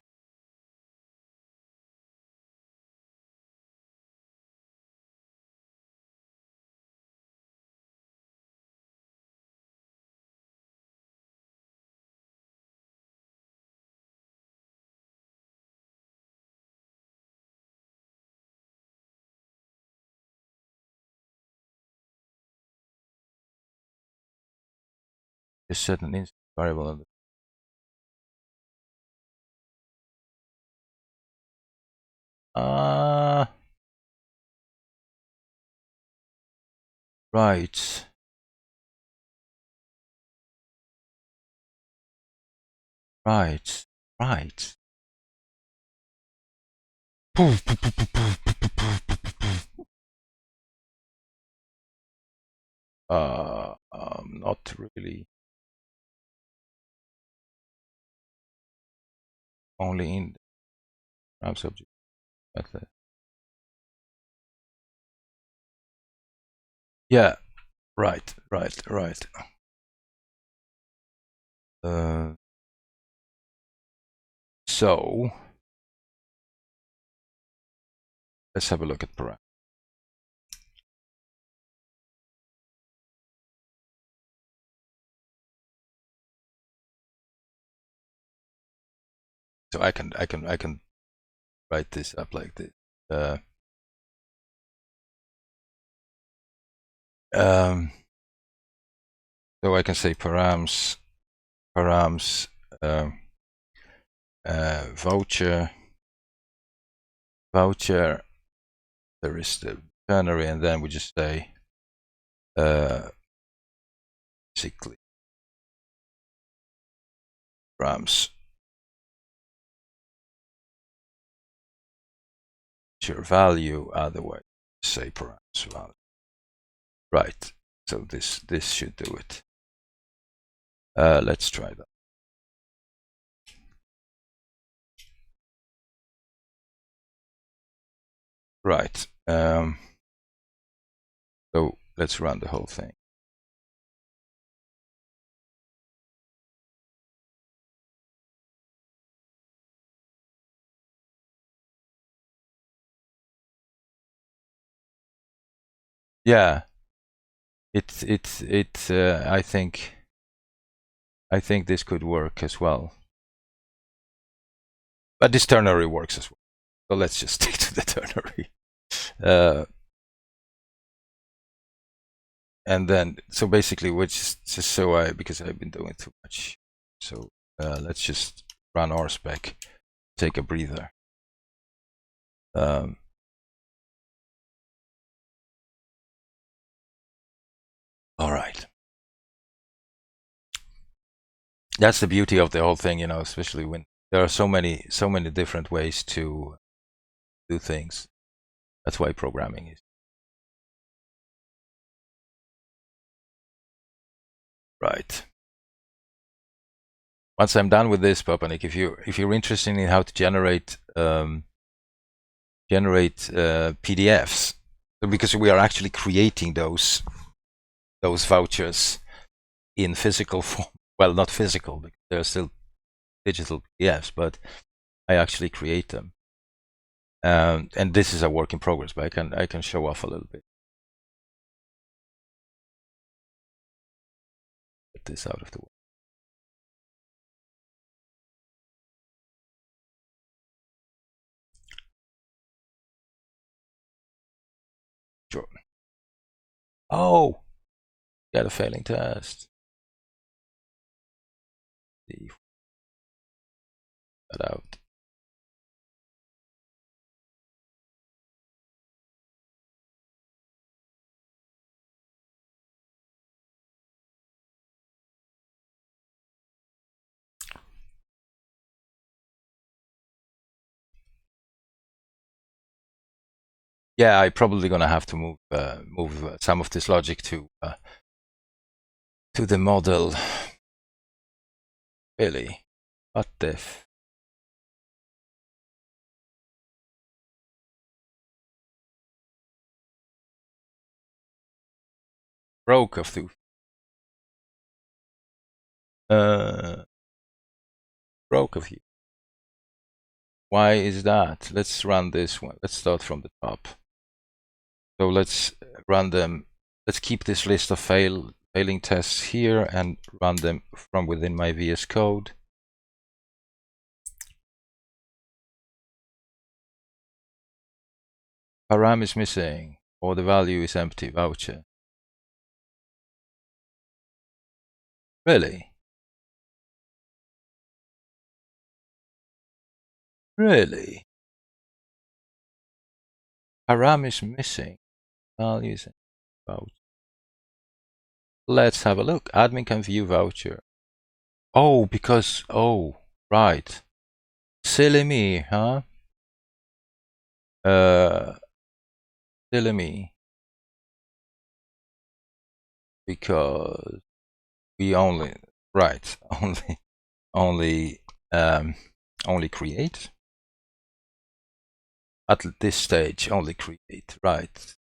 Just set an instance variable on the... Right. Right. Right. Not really. Only in the subject method. Yeah. Right. So let's have a look at parameters. So I can write this up like this. So I can say params voucher. There is the ternary, and then we just say basically params your value, otherwise say params value. Right. So this should do it. Let's try that. Right. So let's run the whole thing. Yeah, I think this could work as well. But this ternary works as well. So let's just stick to the ternary. And then, so basically, which just so because I've been doing too much. So let's just run RSpec, take a breather. All right. That's the beauty of the whole thing, you know, especially when there are so many different ways to do things. That's why programming is. Right. Once I'm done with this, Papanik, if you're interested in how to generate PDFs, because we are actually creating those vouchers in physical form. Well, not physical, because they're still digital PDFs, but I actually create them. And this is a work in progress, but I can show off a little bit. Get this out of the way. Sure. Oh, got a failing test. Leave that out. Yeah, I'm probably gonna have to move some of this logic to the model. Really, what if? Broke of the broke of you. Why is that? Let's run this one. Let's start from the top. So let's run them. Let's keep this list of failing tests here and run them from within my VS Code. Param is missing, or the value is empty. Voucher. Really? Really? Param is missing. Values and voucher. Let's have a look. Admin can view voucher. Oh, because, oh, right. Silly me, huh? Silly me. Because we only, right, only create. At this stage, only create, right.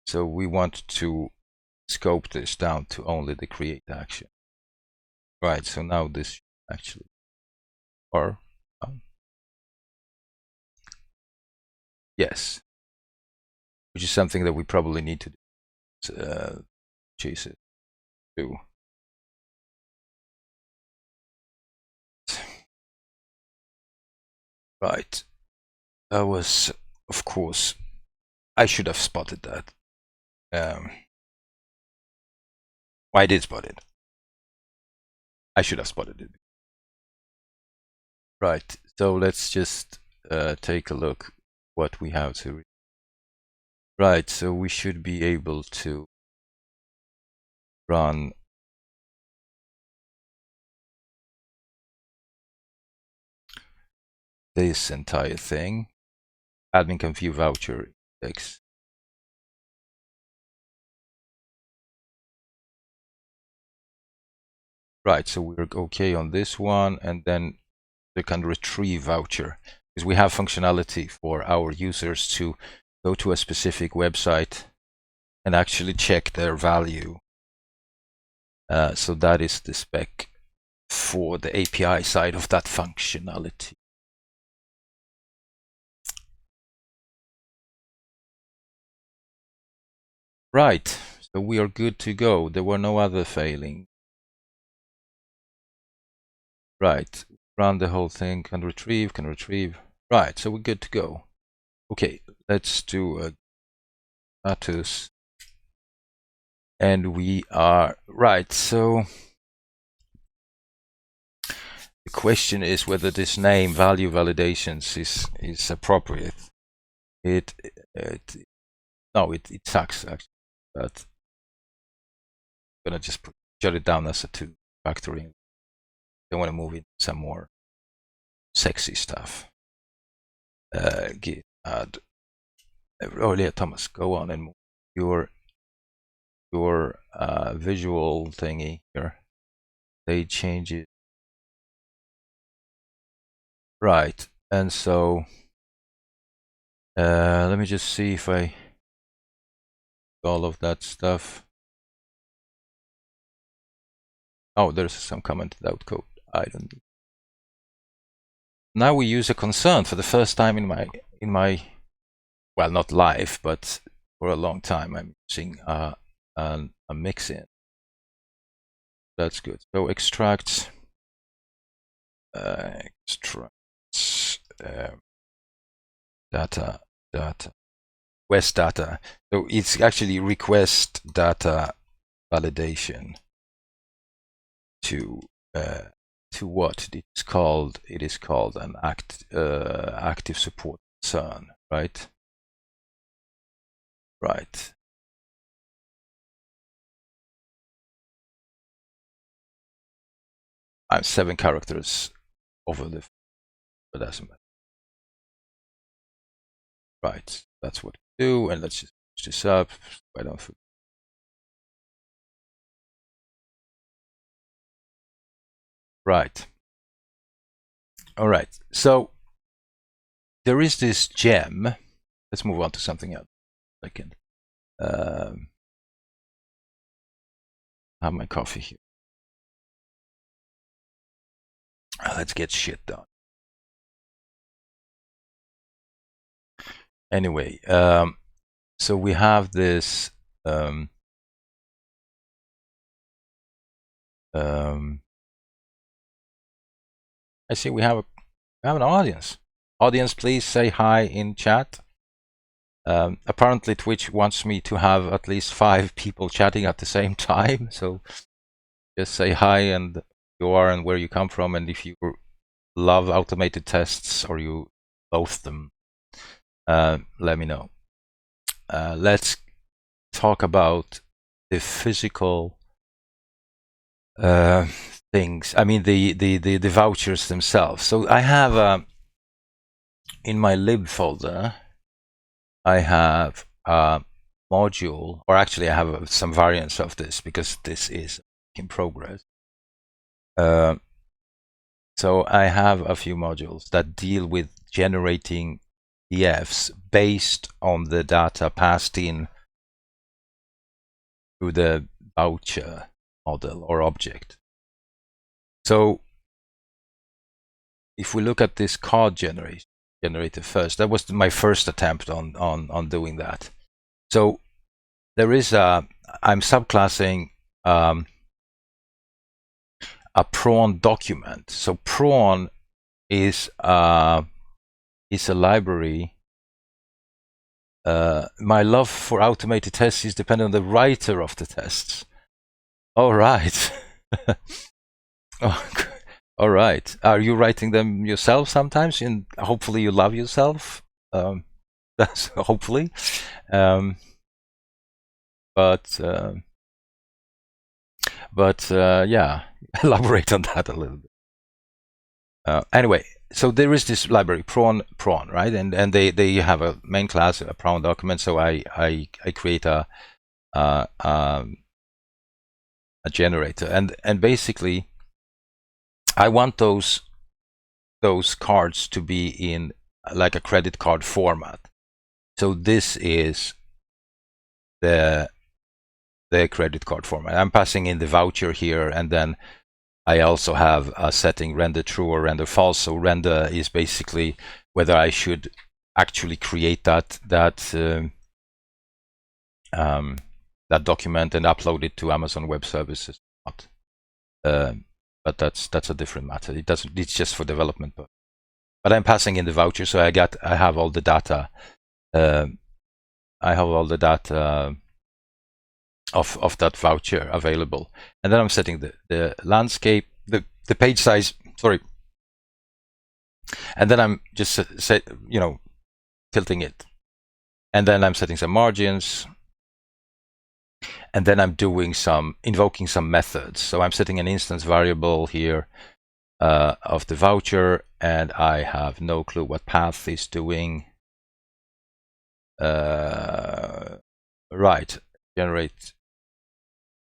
So we want to scope this down to only the create action. Right, so now this actually, or, yes, which is something that we probably need to do. Chase it too. Right, that was, of course, I should have spotted that. I did spot it. I should have spotted it. Right, so let's just take a look what we have to read. Right, so we should be able to run this entire thing. Admin can view voucher index. Right, so we're okay on this one, and then we can retrieve voucher, because we have functionality for our users to go to a specific website and actually check their value. So that is the spec for the API side of that functionality. Right, so we are good to go. There were no other failing. Right, run the whole thing, can retrieve. Right, so we're good to go. Okay, let's do a status. And we are right, so the question is whether this name value validations is appropriate. It sucks actually, but I'm gonna just shut it down as a 2 factoring. I want to move into some more sexy stuff. Git add. Oh yeah, Thomas, go on and move your visual thingy here. They change it. Right, and so let me just see if I all of that stuff. Oh, there's some commented out code. I don't know. Now we use a concern for the first time in my well, not live, but for a long time I'm using a mixin. That's good. So extracts data request data. So it's actually request data validation to what it is called. It is called an active support concern, right? Right. I'm 7 characters over the, but doesn't matter. Right, that's what we do, and let's just push this up. I don't forget. Right. All right. So there is this gem. Let's move on to something else. Second. Have my coffee here. Let's get shit done. Anyway, so we have this I see we have an audience. Audience, please say hi in chat. Apparently Twitch wants me to have at least 5 people chatting at the same time, so just say hi and who you are and where you come from, and if you love automated tests or you loathe them, let me know. Let's talk about the physical things. I mean the vouchers themselves. So I have in my lib folder, I have a module, or actually I have some variants of this because this is in progress. So I have a few modules that deal with generating PDFs based on the data passed in through the voucher model or object. So if we look at this card generator first, that was my first attempt on doing that. So there is I'm subclassing a prawn document. So prawn is a library. My love for automated tests is dependent on the writer of the tests. All right. Oh, all right. Are you writing them yourself sometimes? And hopefully you love yourself. That's hopefully. But yeah, elaborate on that a little bit. Anyway, so there is this library prawn, right? And they have a main class, a prawn document. So I create a generator, and basically I want those cards to be in like a credit card format. So this is the credit card format. I'm passing in the voucher here, and then I also have a setting render true or render false. So render is basically whether I should actually create that document and upload it to Amazon Web Services or not. But that's a different matter. It's just for development. But I'm passing in the voucher, so I have all the data. I have all the data of that voucher available, and then I'm setting the landscape, the page size. Sorry, and then I'm just tilting it, and then I'm setting some margins, and then I'm invoking some methods. So I'm setting an instance variable here of the voucher, and I have no clue what path is doing. Right, generate.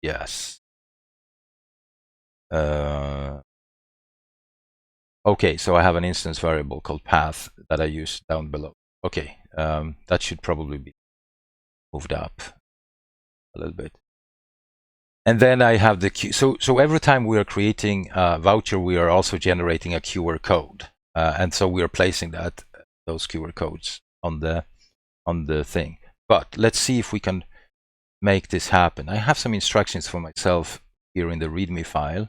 Yes. Okay, so I have an instance variable called path that I use down below. Okay, that should probably be moved up a little bit. And then I have the Q. So every time we are creating a voucher, we are also generating a QR code, and so we are placing those QR codes on the thing. But let's see if we can make this happen. I have some instructions for myself here in the README file,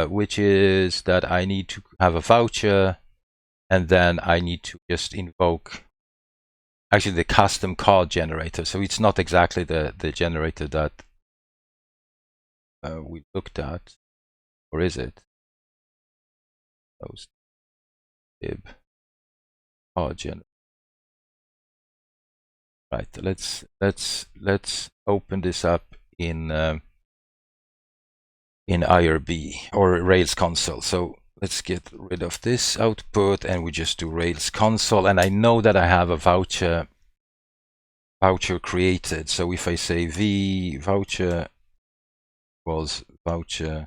which is that I need to have a voucher, and then I need to just invoke actually the custom card generator. So it's not exactly the generator that we looked at, or is it? Post ib card generator. Right. Let's open this up in IRB or Rails console. So let's get rid of this output, and we just do Rails console. And I know that I have a voucher created. So if I say v voucher was voucher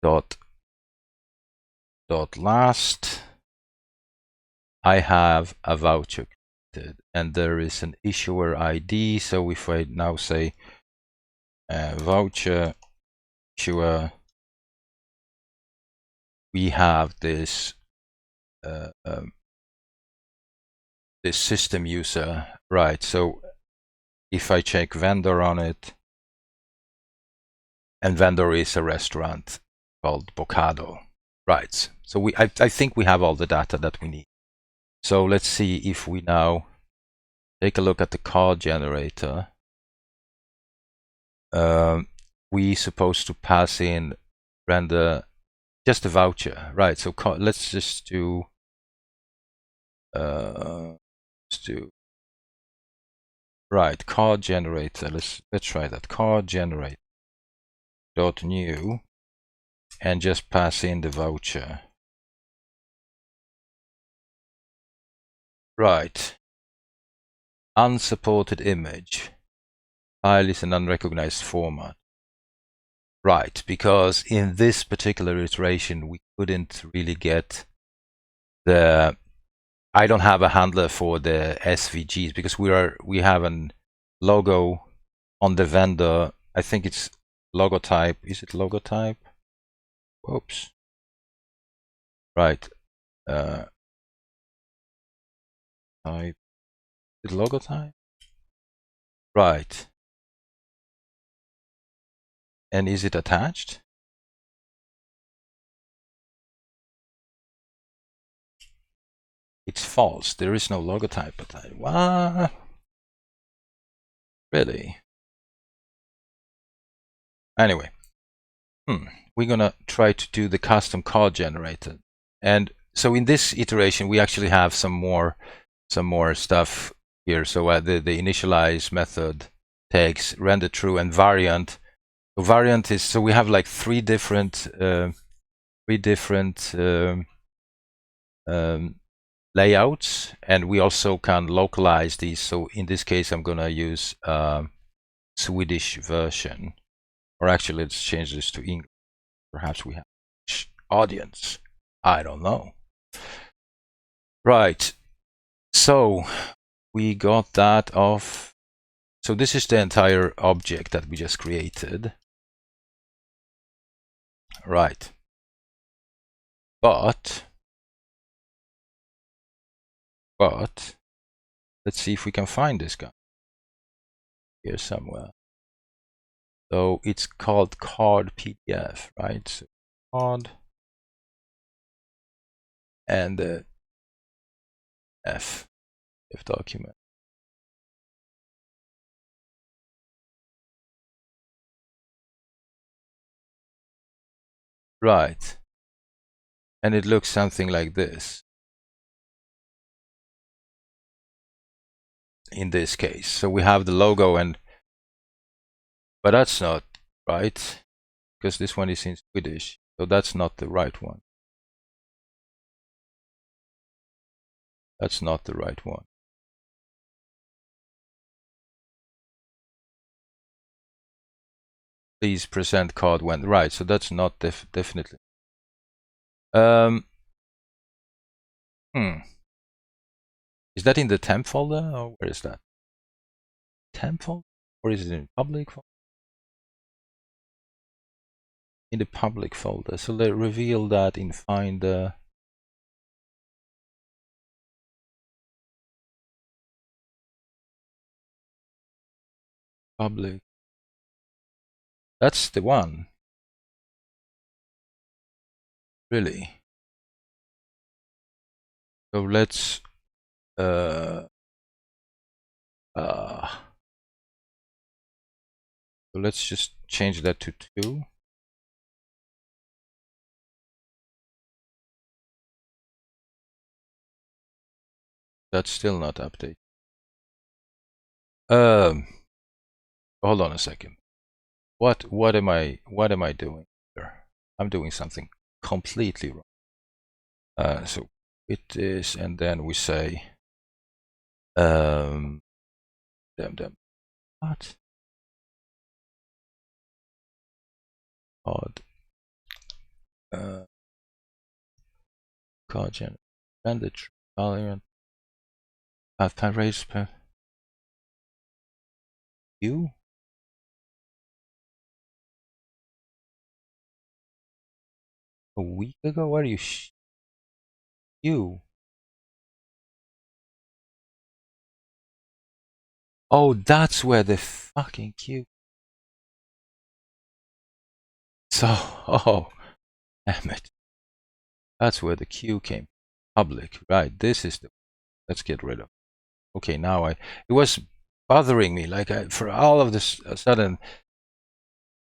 dot last, I have a voucher created, and there is an issuer ID. So if I now say voucher issuer, we have this this system user, right? So if I check vendor on it, and vendor is a restaurant called Bocado, right? So I think we have all the data that we need. So let's see if we now take a look at the card generator. We supposed to pass in render just a voucher, right? So let's just do right, card generator. Let's try that. Card generator dot new, and just pass in the voucher. Right. Unsupported image. File is an unrecognized format. Right, because in this particular iteration we couldn't really get I don't have a handler for the SVGs, because we have a logo on the vendor. I think it's logo type. Is it logo type? Whoops. Right. Type. Is it logo type? Right. And is it attached? It's false. There is no logo type attached. What? Really? Anyway, we're gonna try to do the custom card generator. And so in this iteration, we actually have some more stuff here. So the initialize method takes render true and variant. So variant is, so we have like three different layouts, and we also can localize these. So in this case, I'm gonna use Swedish version, or actually let's change this to English Perhaps we have audience. I don't know. Right. So we got that off. So this is the entire object that we just created. Right. But let's see if we can find this guy here somewhere. So it's called card PDF, right? So card and the F document. Right. And it looks something like this in this case. So we have the logo but that's not right, because this one is in Swedish. So that's not the right one. That's not the right one. Please present card when right. So that's not definitely. Is that in the temp folder, or where is that? Temp folder, or is it in public folder? In the public folder. So let's reveal that in Finder. Public. That's the one. Really. So let's so let's just change that to 2. That's still not updated. Hold on a second. What am I doing here? I'm doing something completely wrong. So it is, and then we say what? Odd. Card render variant. Have RSpec. You? A week ago? Where are you? You? Oh, that's where the fucking queue. So, oh, damn it. That's where the queue came. Public, right? This is the. Let's get rid of. Okay, now it was bothering me. Like for all of this, a sudden,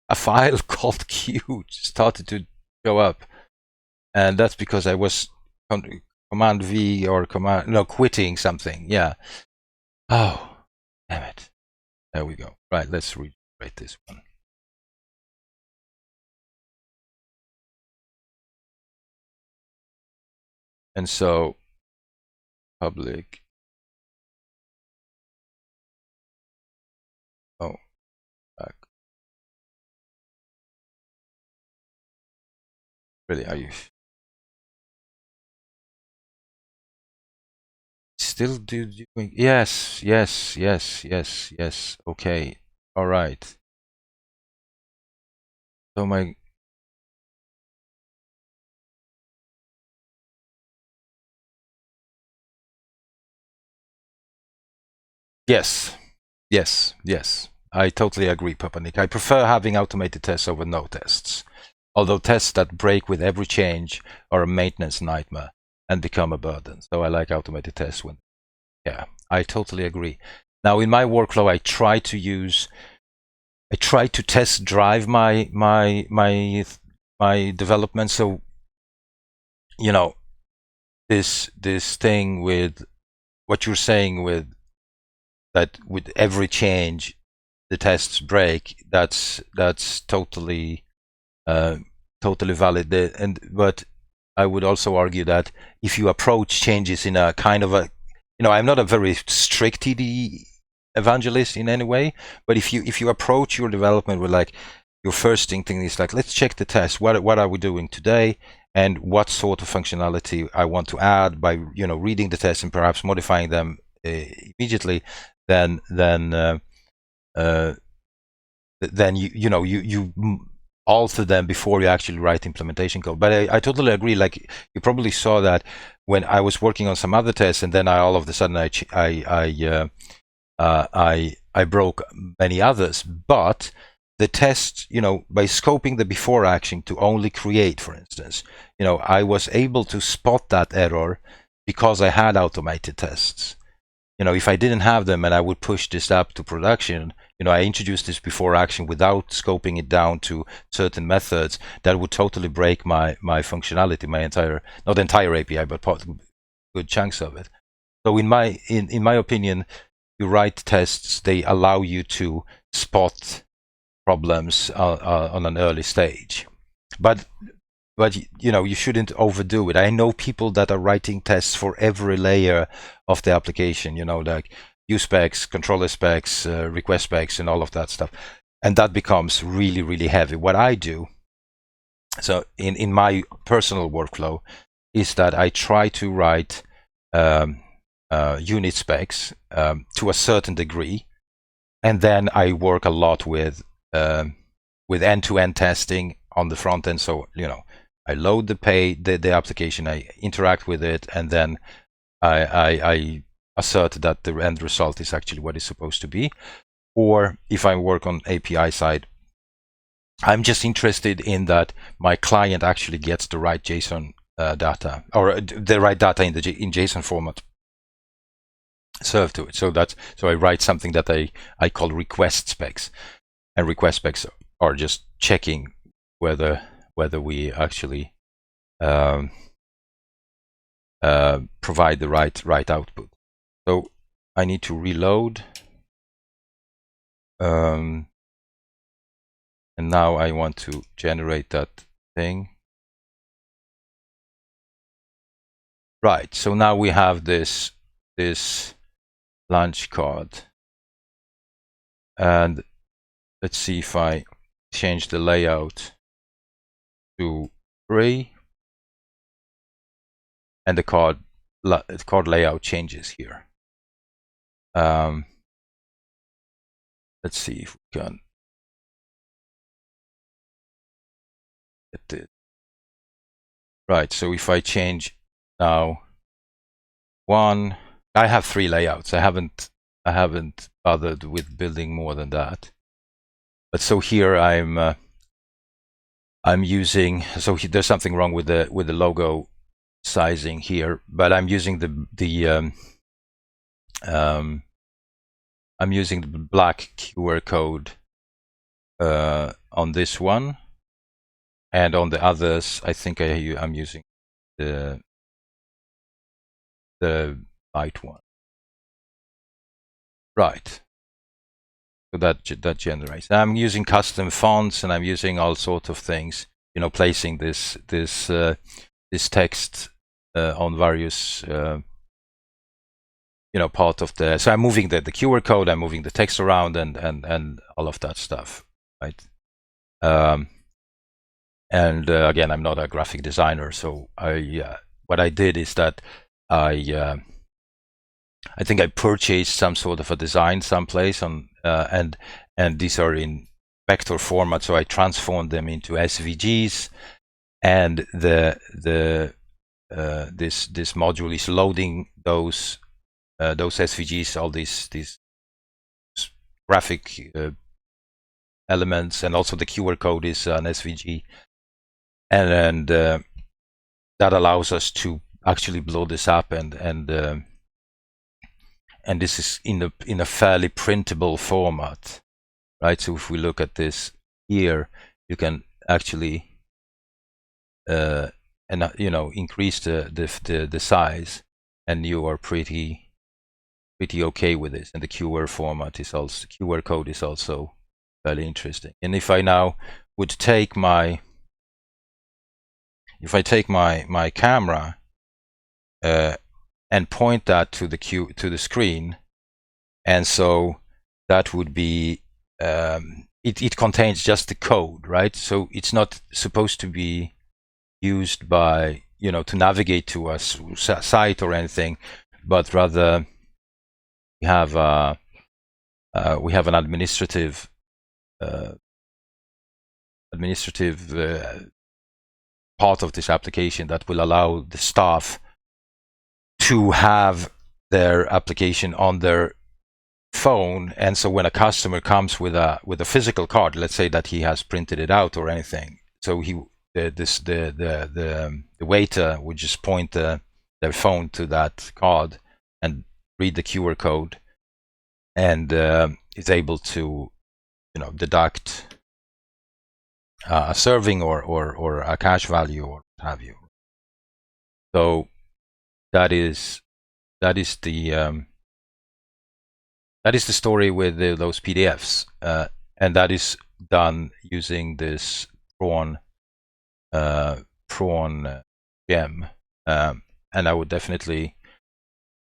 a file called queue started to go up, and that's because I was Command V or quitting something. Yeah. Oh, damn it. There we go. Right, let's rewrite this one. And so, public. Oh, back. Really, are you still doing? Yes. Okay. All right. So my. Yes. I totally agree, Papanik. I prefer having automated tests over no tests. Although tests that break with every change are a maintenance nightmare and become a burden. So I like automated tests when, yeah, I totally agree. Now in my workflow, I try to test drive my development. So, you know, this thing with what you're saying with that with every change the tests break, that's totally valid. But I would also argue that if you approach changes in a kind of a, I'm not a very strict TDE evangelist in any way, but if you approach your development with like, your first thing is like, let's check the test. What are we doing today, and what sort of functionality I want to add by reading the test and perhaps modifying them immediately. Then you alter them before you actually write implementation code. But I totally agree. Like, you probably saw that when I was working on some other tests, and then all of a sudden I broke many others. But the test, by scoping the before action to only create, for instance, I was able to spot that error because I had automated tests. If I didn't have them and I would push this up to production, I introduced this before action without scoping it down to certain methods, that would totally break my functionality, not entire API, but good chunks of it. So in my opinion, you write tests, they allow you to spot problems on an early stage. But you shouldn't overdo it. I know people that are writing tests for every layer of the application, like use specs, controller specs, request specs, and all of that stuff. And that becomes really, really heavy. What I do, so in my personal workflow, is that I try to write unit specs to a certain degree, and then I work a lot with end-to-end testing on the front end. So I load the application, I interact with it, and then I assert that the end result is actually what it's supposed to be. Or if I work on API side, I'm just interested in that my client actually gets the right JSON data, or the right data in JSON format served to it. So I write something that I call request specs, and request specs are just checking whether we actually provide the right output. So I need to reload, and now I want to generate that thing. Right. So now we have this launch card, and let's see if I change the layout to 3, and the card layout changes here. Let's see if we can get it right. So if I change now 1, I have 3 layouts. I haven't bothered with building more than that. But so here I'm using, so there's something wrong with the logo sizing here, but I'm using I'm using the black QR code on this one, and on the others I think I'm using the light one. Right. So that generates. I'm using custom fonts, and I'm using all sorts of things. Placing this text on various part of the. So I'm moving the QR code. I'm moving the text around, and all of that stuff, right? And again, I'm not a graphic designer, so what I did is that I think I purchased some sort of a design someplace on, and these are in vector format, so I transformed them into SVGs, and this module is loading those SVGs, all these graphic elements, and also the QR code is an SVG, and that allows us to actually blow this up, and this is in a fairly printable format, right? So if we look at this here, you can actually increase the size, and you are pretty okay with this. And the QR format is also, QR code is also fairly interesting. And if I now would take my camera and point that to the screen, and so that would be it contains just the code, right? So it's not supposed to be used by, to navigate to a site or anything, but rather we have an administrative part of this application that will allow the staff to have their application on their phone. And so when a customer comes with a physical card, let's say that he has printed it out or anything, so the waiter would just point their phone to that card and read the QR code, and is able to deduct a serving or a cash value or what have you. So that is the story with those PDFs, and that is done using this prawn gem, and I would definitely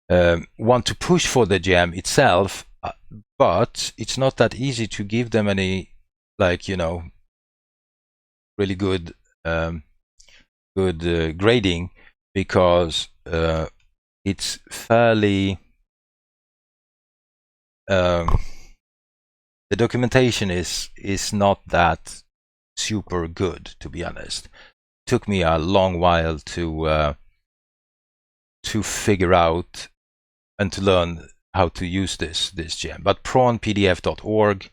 want to push for the gem itself, but it's not that easy to give them any really good grading, because it's fairly the documentation is not that super good, to be honest. It took me a long while to figure out and to learn how to use this gem. But prawnpdf.org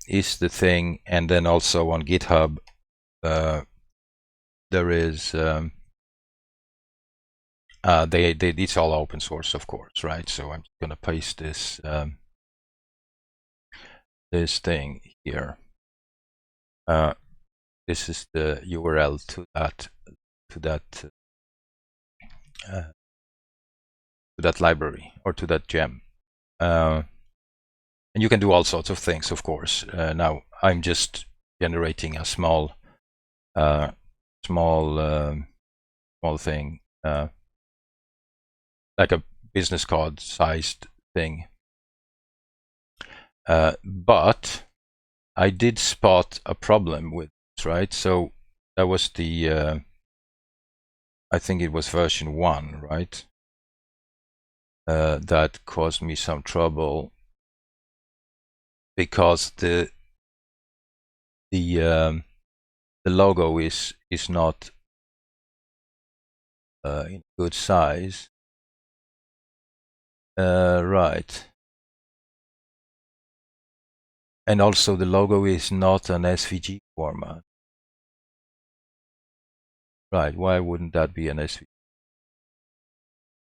is the thing, and then also on GitHub there is it's all open source, of course, right? So I'm gonna paste this this thing here. This is the URL to that library, or to that gem, and you can do all sorts of things, of course. Now I'm just generating a small thing, like a business card sized thing, but I did spot a problem with this, right? So that was the I think it was version 1, right? That caused me some trouble, because the logo is not in good size, right? And also the logo is not an SVG format, right? Why wouldn't that be an SVG?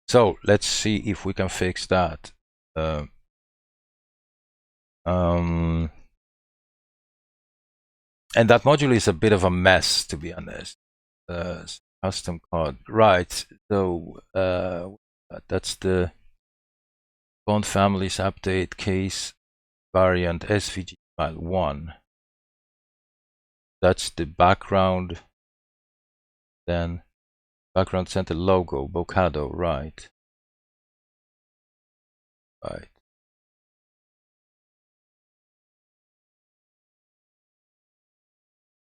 So let's see if we can fix that. And that module is a bit of a mess, to be honest. Custom card, right? So that's the font families update case variant SVG file 1. That's the background, then background center logo, Bocado, right? Right.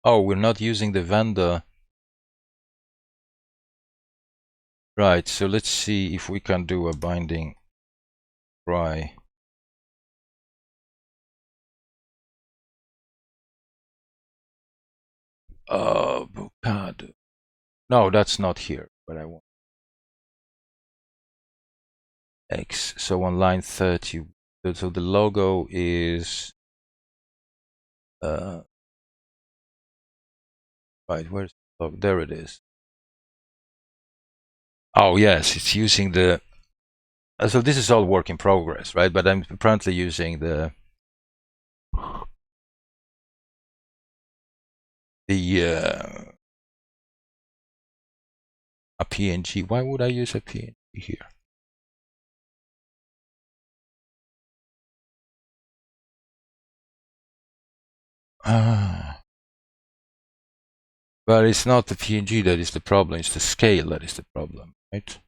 Oh, we're not using the vendor. Right, so let's see if we can do a binding try. Bocado. No, that's not here, but I want X. So on line 30, so the logo is right, where's the logo? There it is. Oh yes, it's using the so this is all work in progress, right? But I'm apparently using the a PNG. Why would I use a PNG here? But it's not the PNG that is the problem, it's the scale that is the problem, right?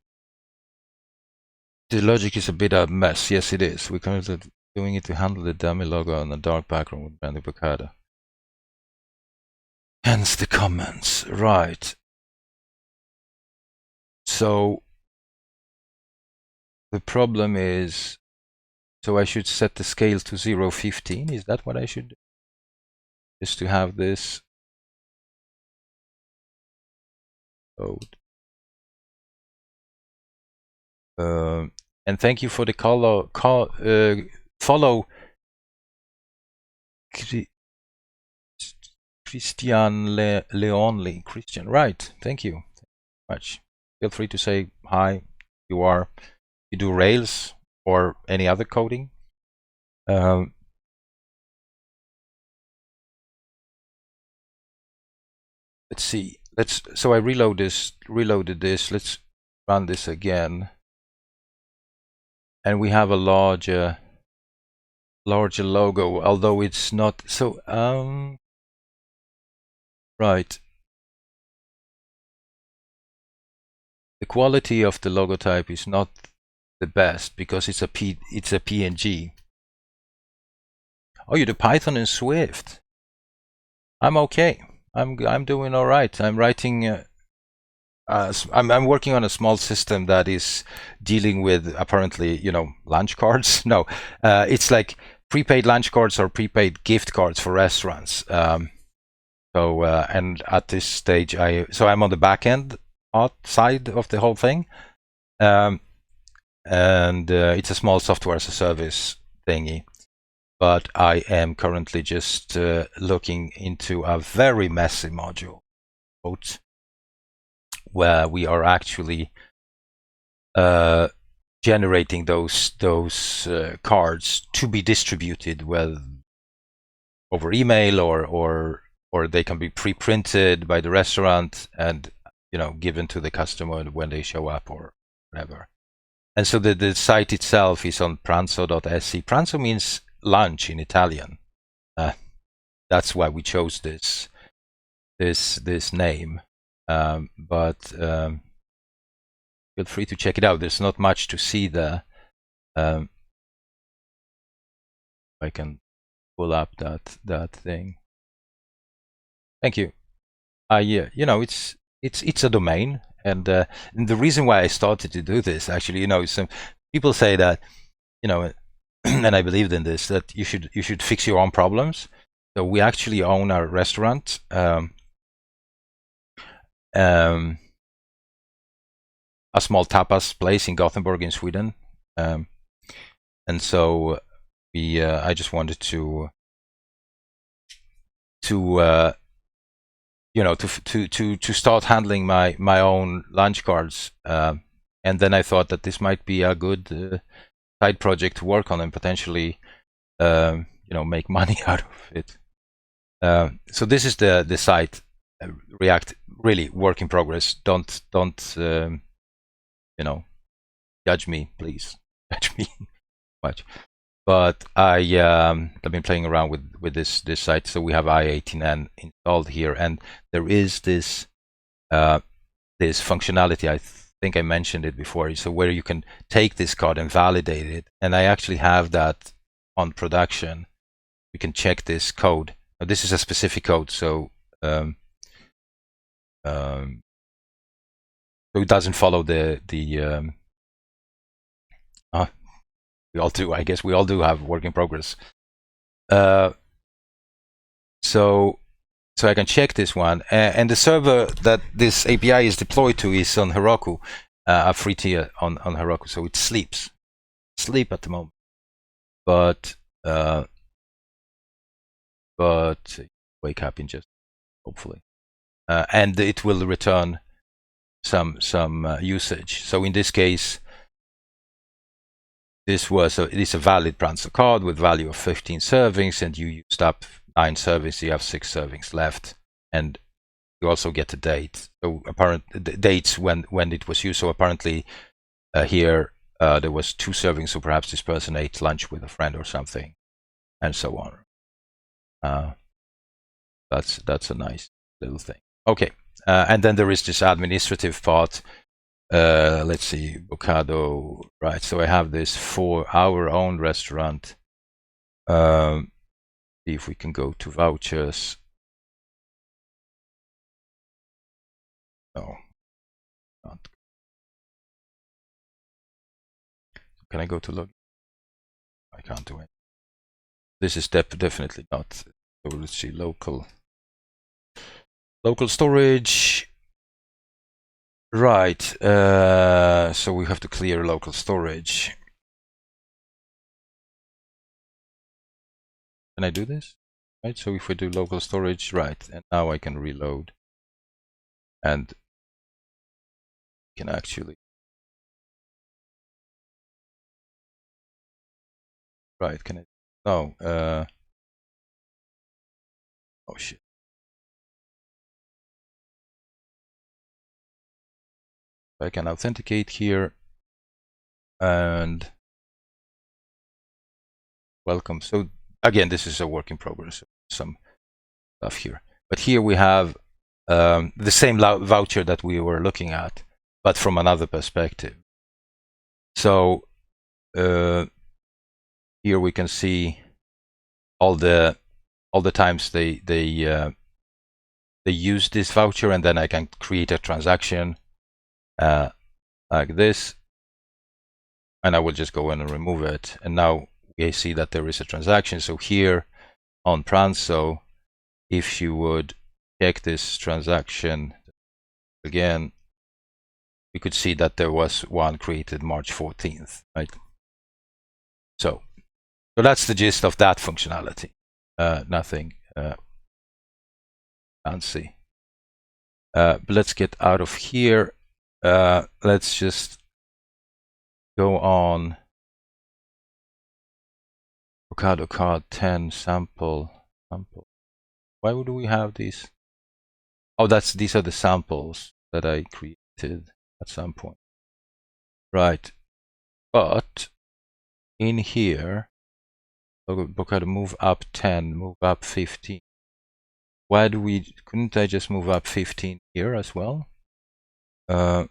The logic is a bit of a mess. Yes, it is. We can doing it to handle the dummy logo on a dark background with branded Bocado. Hence the comments, right? So the problem is, so I should set the scale to 0.15. Is that what I should do? Just to have this code. And thank you for the follow, Christian Leonli. Christian, right? Thank you much. Feel free to say hi. You do Rails or any other coding. Let's see. So I reloaded this. Let's run this again. And we have a larger logo, although it's not so right. The quality of the logo type is not the best because it's a PNG. Oh, you do Python and Swift. I'm okay. I'm doing all right. I'm writing. I'm working on a small system that is dealing with apparently, lunch cards. No, it's like prepaid lunch cards or prepaid gift cards for restaurants. And at this stage, I'm on the back end side of the whole thing, and it's a small software as a service thingy. But I am currently just looking into a very messy module where we are actually generating those cards to be distributed over email or they can be pre-printed by the restaurant and given to the customer when they show up or whatever. And so the site itself is on pranzo.se. Pranzo means lunch in Italian. That's why we chose this name. But feel free to check it out. There's not much to see there. I can pull up that thing. Thank you. Yeah, it's a domain, and the reason why I started to do this, actually, some people say that, and I believed in this, that you should fix your own problems. So we actually own our restaurant. A small tapas place in Gothenburg in Sweden, and so I just wanted to start handling my own lunch cards, and then I thought that this might be a good side project to work on and potentially make money out of it. So this is the site. React, really work in progress. Don't judge me, please. Judge me much. But I've been playing around with this site. So we have i18n installed here, and there is this functionality. I think I mentioned it before. So where you can take this card and validate it, and I actually have that on production. We can check this code. Now, this is a specific code, so it doesn't follow we all do. I guess we all do have work in progress. So I can check this one, and the server that this API is deployed to is on Heroku, a free tier on Heroku. So it sleeps at the moment, but wake up in just hopefully, and it will return some usage. So in this case, it is a valid Pranzo card with value of 15 servings, and you used up 9 servings. You have 6 servings left, and you also get the date. So the dates when it was used. So apparently here there was 2 servings. So perhaps this person ate lunch with a friend or something, and so on. That's a nice little thing. Okay, and then there is this administrative part. Let's see, Bocado, right? So I have this for our own restaurant. See if we can go to vouchers. No, not. Can I go to log? I can't do it. This is definitely not. So let's see, local storage. Right. So we have to clear local storage. Can I do this? Right. So if we do local storage, right, and now I can reload, and can actually. Right. Can I? No. Oh shit. I can authenticate here, and welcome. So again, this is a work in progress. Some stuff here, but here we have the same voucher that we were looking at, but from another perspective. So here we can see all the times they use this voucher, and then I can create a transaction like this, and I will just go in and remove it. And now we see that there is a transaction. So here on Pranzo, if you would check this transaction again, we could see that there was one created March 14th, right? So that's the gist of that functionality. Nothing fancy. But let's get out of here. Let's just go on. Avocado card 10 sample. Why would we have these? Oh, these are the samples that I created at some point. Right. But in here, avocado move up 10, move up 15. Why couldn't I just move up 15 here as well? And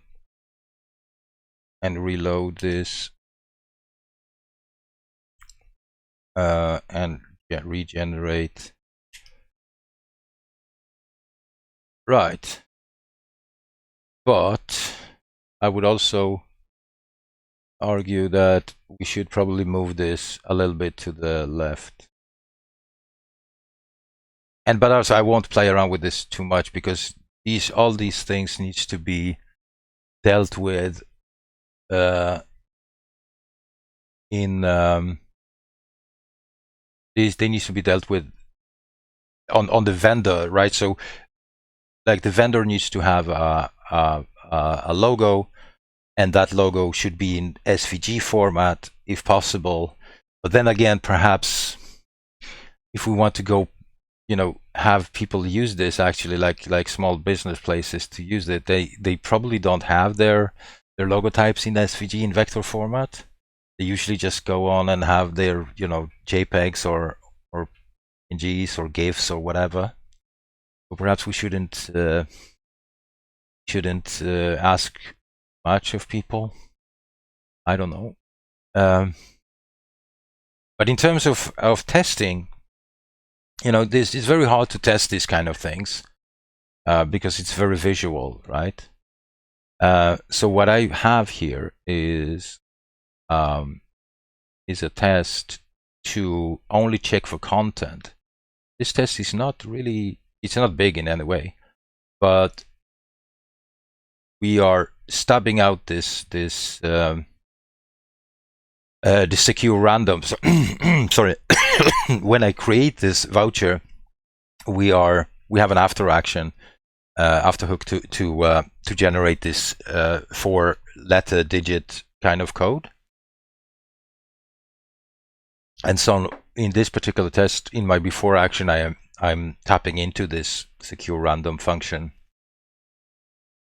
reload this. And yeah, regenerate. Right. But I would also argue that we should probably move this a little bit to the left. But also I won't play around with this too much, because all these things needs to be dealt with they need to be dealt with on the vendor, right? So like the vendor needs to have a logo, and that logo should be in SVG format if possible. But then again, perhaps if we want to go, have people use this, actually, like small business places to use it, they probably don't have their logo types in SVG in vector format. They usually just go on and have their JPEGs or PNGs or GIFs or whatever. So perhaps we shouldn't ask much of people. I don't know. But in terms of testing, this is very hard to test these kind of things because it's very visual, right? So what I have here is a test to only check for content. This test is not really, it's not big in any way, but we are stubbing out this secure random. Sorry. When I create this voucher, we have an after action, after hook to generate this 4-letter digit kind of code. And so in this particular test, in my before action, I'm tapping into this secure random function.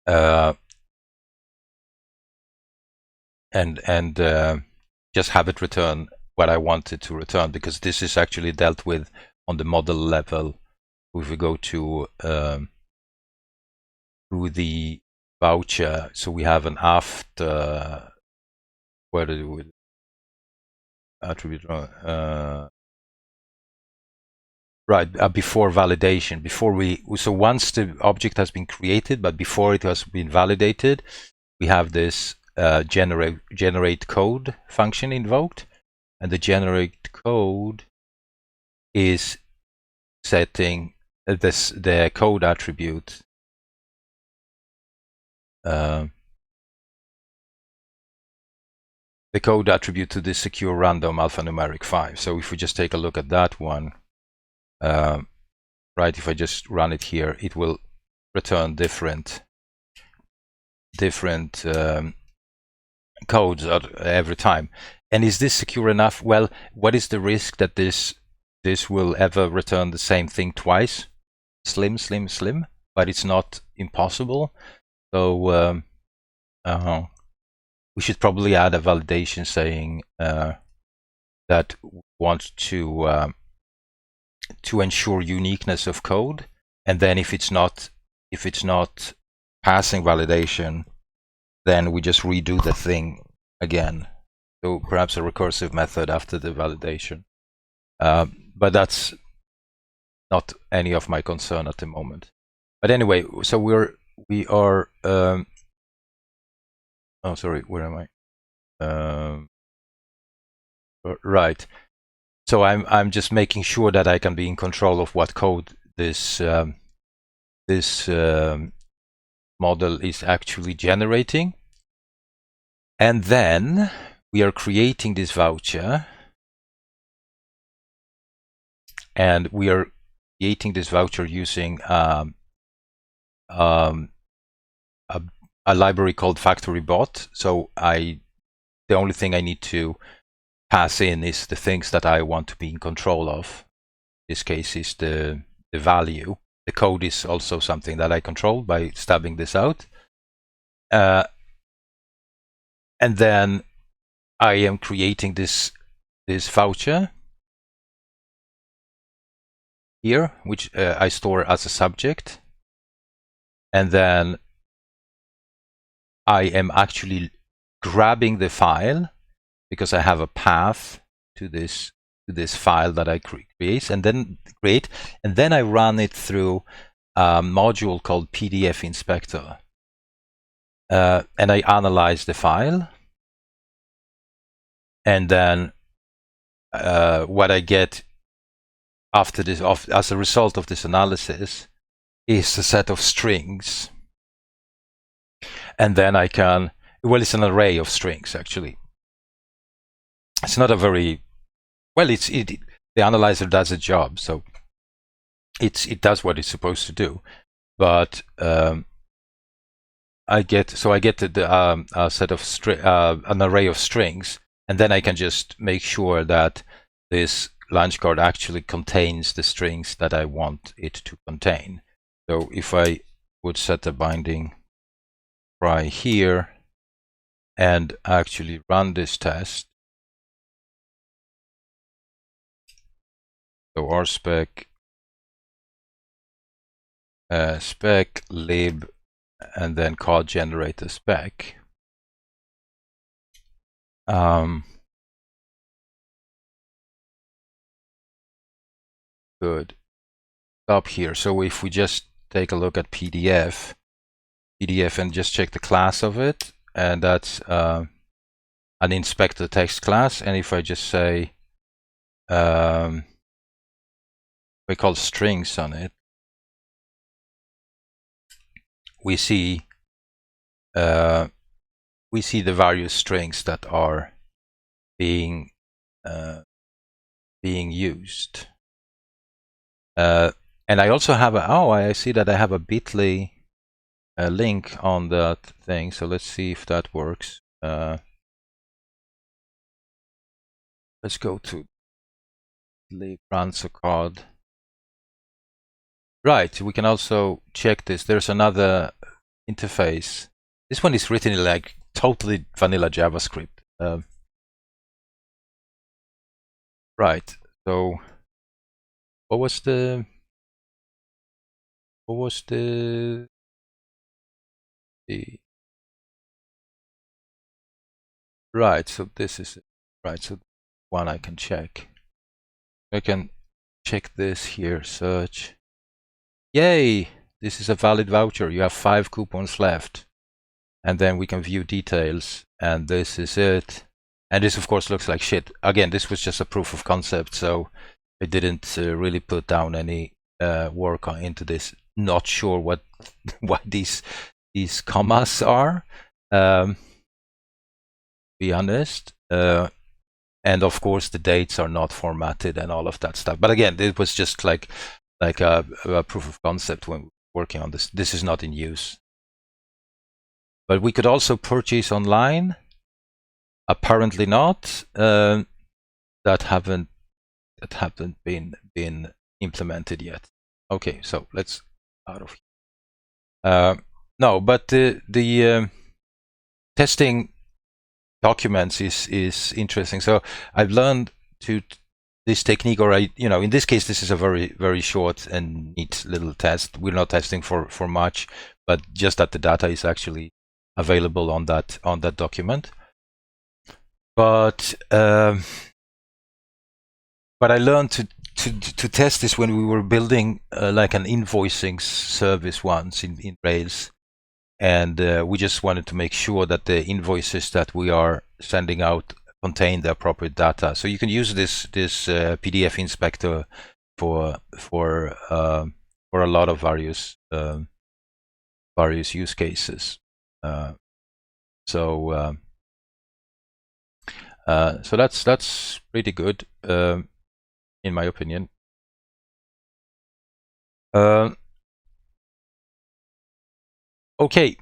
And just have it return what I wanted to return, because this is actually dealt with on the model level. If we go to the voucher, so we have an after, where did we attribute Right, before validation, so once the object has been created, but before it has been validated, we have this generate code function invoked, and the generate code is setting the code attribute the code attribute to this secure random alphanumeric 5. So if we just take a look at that one, right, if I just run it here, it will return different codes every time. And is this secure enough? Well, what is the risk that this will ever return the same thing twice? Slim, but it's not impossible. So we should probably add a validation saying that we want to ensure uniqueness of code, and then if it's not passing validation, then we just redo the thing again. So perhaps a recursive method after the validation, but that's not any of my concern at the moment. But anyway, so we are oh, sorry, where am I? Right. So I'm just making sure that I can be in control of what code this model is actually generating. And then we are creating this voucher, and we are creating this voucher using a library called FactoryBot. So the only thing I need to pass in is the things that I want to be in control of. In this case is the value. The code is also something that I control by stubbing this out. And then I am creating this voucher here, which I store as a subject. And then I am actually grabbing the file because I have a path to this file that I create, and then I run it through a module called PDF Inspector, and I analyze the file, and then what I get after this, as a result of this analysis, is a set of strings, and then I can, well, it's an array of strings actually. It's not a very well. The analyzer does a job, so it does what it's supposed to do. But I get a set of an array of strings, and then I can just make sure that this launch card actually contains the strings that I want it to contain. So if I would set a binding try here and actually run this test. So RSpec spec lib and then call generator spec. Good. Stop here. So if we just take a look at PDF and just check the class of it, and that's an inspector text class. And if I just say we call strings on it, we see the various strings that are being used. And I also have I see that I have a bit.ly link on that thing. So let's see if that works. Let's go to lib answer card. Right, we can also check this. There's another interface. This one is written in like totally vanilla JavaScript. Right, so what was the right, so this is it. Right, so one I can check. I can check this here. Search. Yay! This is a valid voucher. You have 5 coupons left. And then we can view details. And this is it. And this, of course, looks like shit. Again, this was just a proof of concept, so I didn't really put down any work into this. Not sure what these commas are. Be honest. And of course, the dates are not formatted and all of that stuff. But again, it was just like a proof of concept when working on this. This is not in use. But we could also purchase online. Apparently not. That haven't been implemented yet. Okay, so let's out of here. No, but the testing documents is interesting. So I've learned this technique, or in this case, this is a very short and neat little test. We're not testing for much, but just that the data is actually available on that document. But I learned to test this when we were building like an invoicing service once in Rails, and we just wanted to make sure that the invoices that we are sending out contain the appropriate data. So you can use this PDF inspector for a lot of various use cases. So that's pretty good, in my opinion. Okay,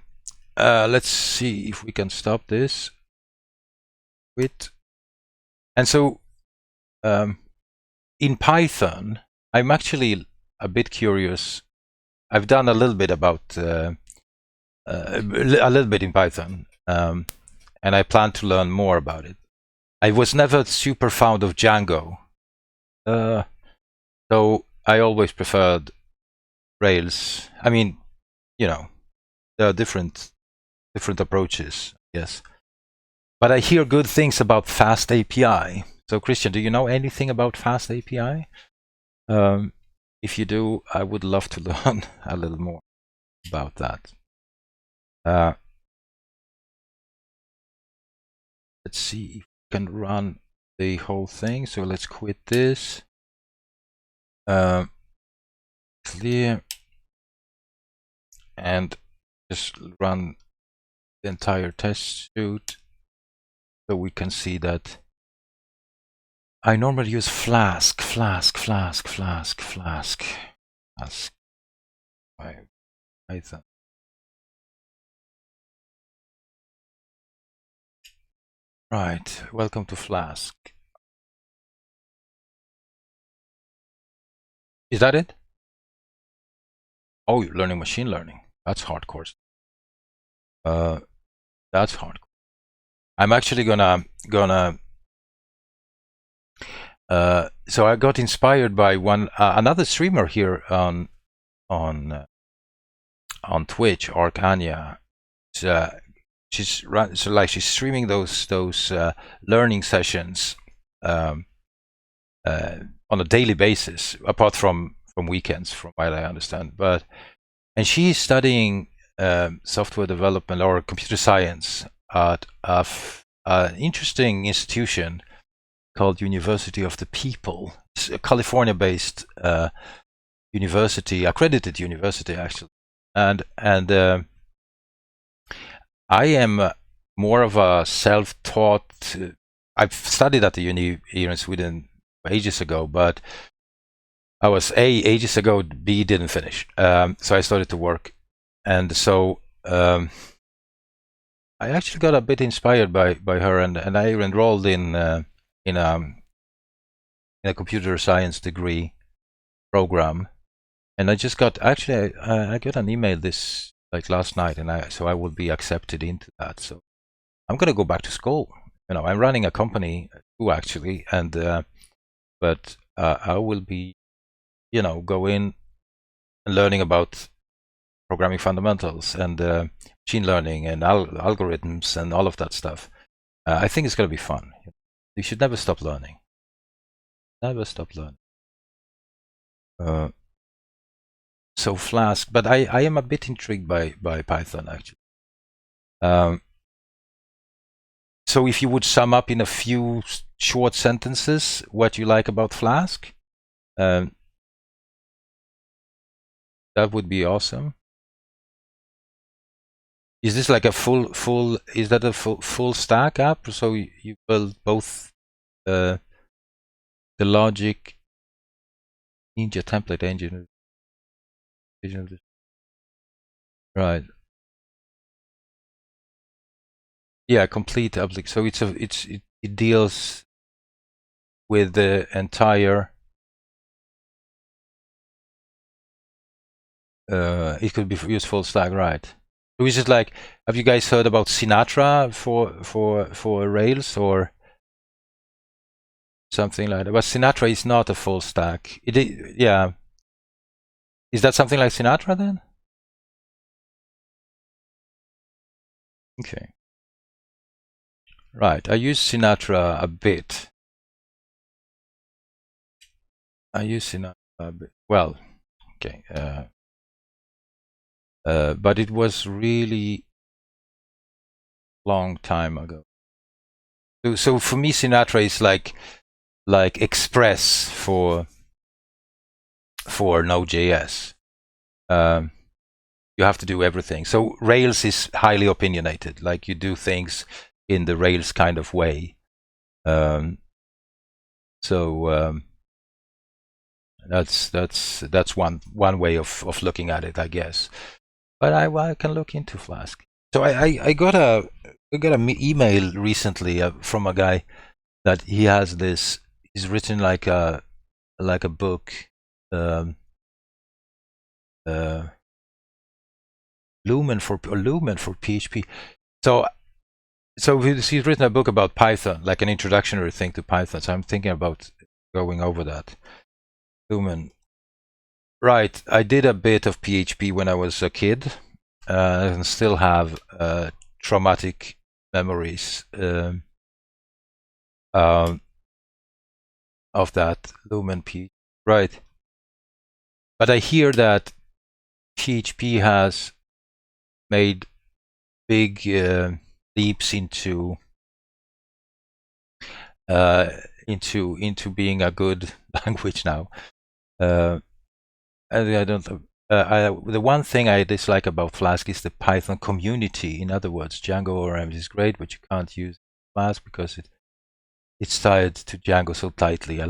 let's see if we can stop this. And so in Python, I'm actually a bit curious. I've done a little bit about a little bit in Python, and I plan to learn more about it. I was never super fond of Django, so I always preferred Rails. I mean, there are different approaches, yes. But I hear good things about Fast API. So Christian, do you know anything about Fast API? If you do, I would love to learn a little more about that. Let's see if we can run the whole thing. So let's quit this. Clear. And just run the entire test suite. So we can see that I normally use Flask. Python. Right, welcome to Flask. Is that it? Oh, you're learning machine learning. That's hardcore. That's hardcore. I'm actually gonna so I got inspired by another streamer here on Twitch, Arcania. She's streaming those learning sessions on a daily basis, apart from weekends, from what I understand. And she's studying software development or computer science at an interesting institution called University of the People. It's a California-based university, accredited university actually. And I am more of a self-taught. I've studied at the uni here in Sweden ages ago, but I was ages ago, B didn't finish. So I started to work, and so I actually got a bit inspired by her, and I enrolled in a computer science degree program, and I just got I got an email this like last night, and so I will be accepted into that. So I'm gonna go back to school. I'm running a company too actually, and but I will be go in and learning about programming fundamentals and machine learning and algorithms and all of that stuff. I think it's going to be fun. You should never stop learning. Never stop learning. So Flask, but I am a bit intrigued by Python actually. So if you would sum up in a few short sentences what you like about Flask, that would be awesome. Is this like a is that a full stack app? So you build both the logic, Ninja template engine, right? Yeah, complete application. So it deals with the entire. It could be used full stack, right? So is it like, have you guys heard about Sinatra for Rails or something like that? But Sinatra is not a full stack. Yeah. Is that something like Sinatra then? Okay. Right. I use Sinatra a bit. Well, okay. But it was really long time ago. So for me, Sinatra is like Express for Node.js. You have to do everything. So Rails is highly opinionated. Like you do things in the Rails kind of way. That's one way of looking at it, I guess. But I can look into Flask. So I got an email recently from a guy that he has this. He's written like a book. Lumen for PHP. So he's written a book about Python, like an introductory thing to Python. So I'm thinking about going over that. Lumen. Right. I did a bit of PHP when I was a kid, and still have traumatic memories of that Lumen PHP. Right. But I hear that PHP has made big leaps into being a good language now. I don't. The one thing I dislike about Flask is the Python community. In other words, Django ORM is great, but you can't use Flask because it's tied to Django so tightly. I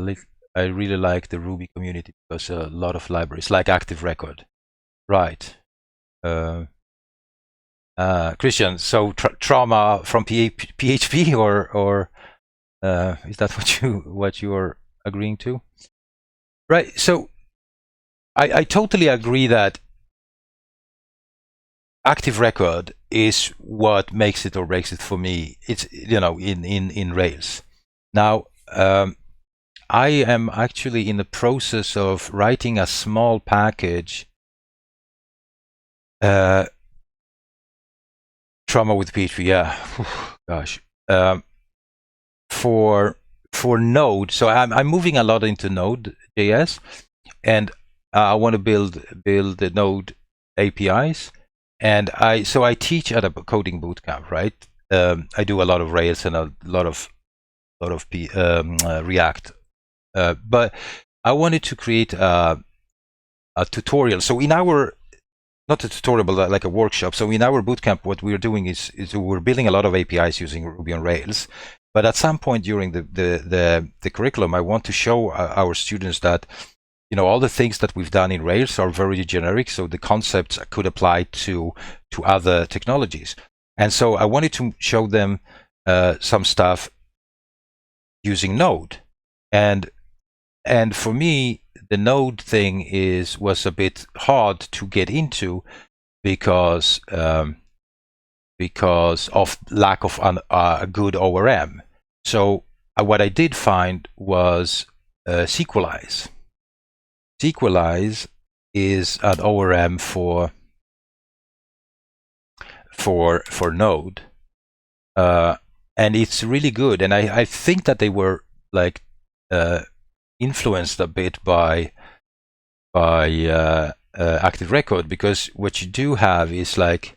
really like the Ruby community because a lot of libraries, like Active Record. Right. Christian, so trauma from PHP or is that what you are agreeing to? Right. So I totally agree that Active Record is what makes it or breaks it for me. It's in Rails. Now I am actually in the process of writing a small package. Trauma with PHP, yeah. Gosh. For Node, so I'm moving a lot into Node.js, and I want to build the Node APIs, and I teach at a coding bootcamp, right? I do a lot of Rails and a lot of React, but I wanted to create a tutorial. So in our not a tutorial, but like a workshop. So in our bootcamp, what we're doing is we're building a lot of APIs using Ruby on Rails. But at some point during the curriculum, I want to show our students that all the things that we've done in Rails are very generic. So the concepts could apply to other technologies. And so I wanted to show them some stuff using Node. And for me, the Node thing was a bit hard to get into because of lack of a good ORM. So what I did find was Sequelize. Sequelize is an ORM for Node, and it's really good. And I think that they were like influenced a bit by Active Record, because what you do have is like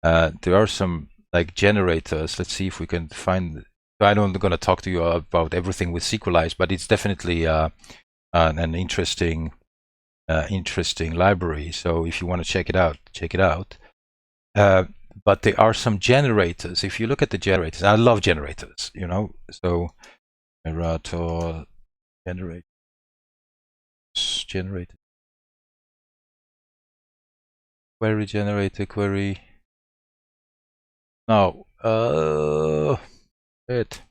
there are some like generators. Let's see if we can find. I'm not going to talk to you about everything with SQLize, but it's definitely an interesting library. So if you want to check it out, check it out. But there are some generators. If you look at the generators, I love generators, you know. So generator, query generator, query. No, it.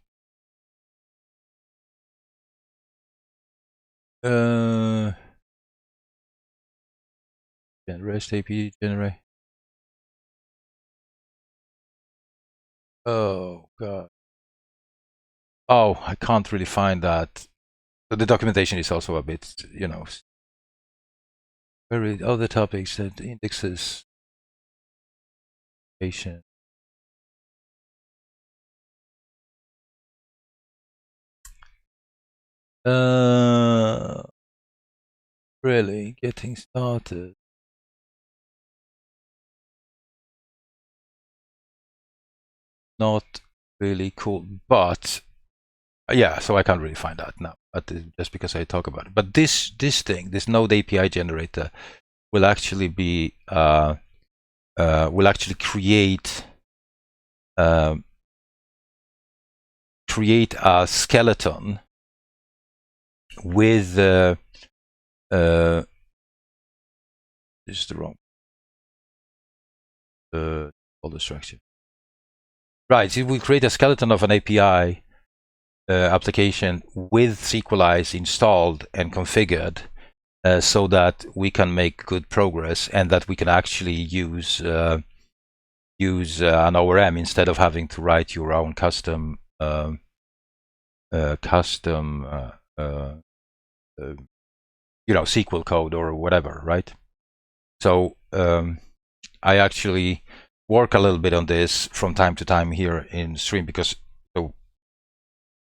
REST API generate. Oh god. Oh, I can't really find that. So the documentation is also a bit, you know, very other topics that indexes, patient. Really getting started. Not really cool, but yeah, so I can't really find that now, but just because I talk about it. But this thing, this Node API generator, will actually be will actually create a skeleton with this is the wrong folder structure. Right, it will create a skeleton of an API application with SQLize installed and configured, so that we can make good progress and that we can actually use an ORM instead of having to write your own custom you know, SQL code or whatever, right? So I actually work a little bit on this from time to time here in stream, because so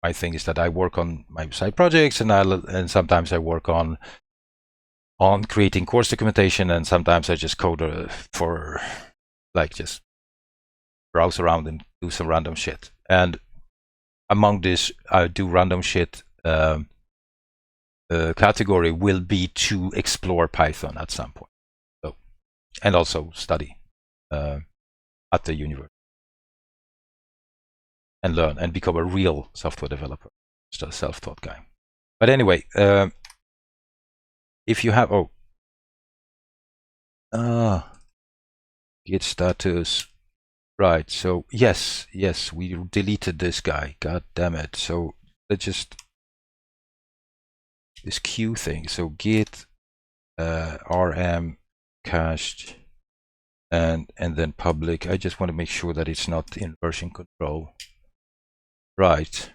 my thing is that I work on my side projects, and sometimes I work on creating course documentation, and sometimes I just code for like just browse around and do some random shit. And among this, I do random shit category will be to explore Python at some point. So, and also study at the university and learn and become a real software developer, just a self-taught guy. But anyway, if you have git status, right? So yes, we deleted this guy. God damn it! So let's just this queue thing. So git rm cached and then public. I just want to make sure that it's not in version control. Right.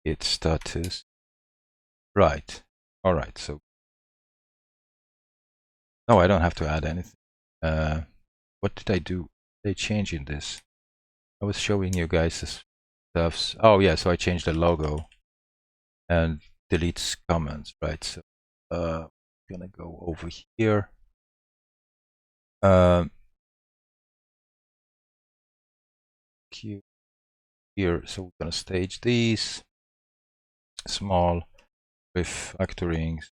Git status. Right. All right. So no, I don't have to add anything. What did I do? They change in this. I was showing you guys this stuff. Oh yeah, so I changed the logo and deletes comments, right? So I'm gonna go over here. Here, so we're gonna stage these small refactorings,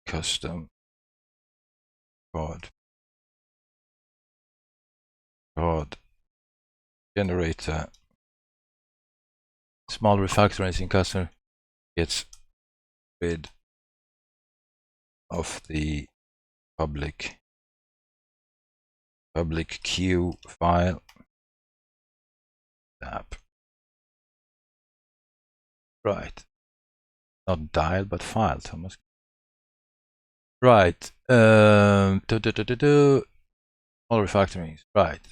custom code generator, small refactorings in custom gets rid of the public queue file tab. Right, not dial but file, Thomas. Right, all refactorings, right.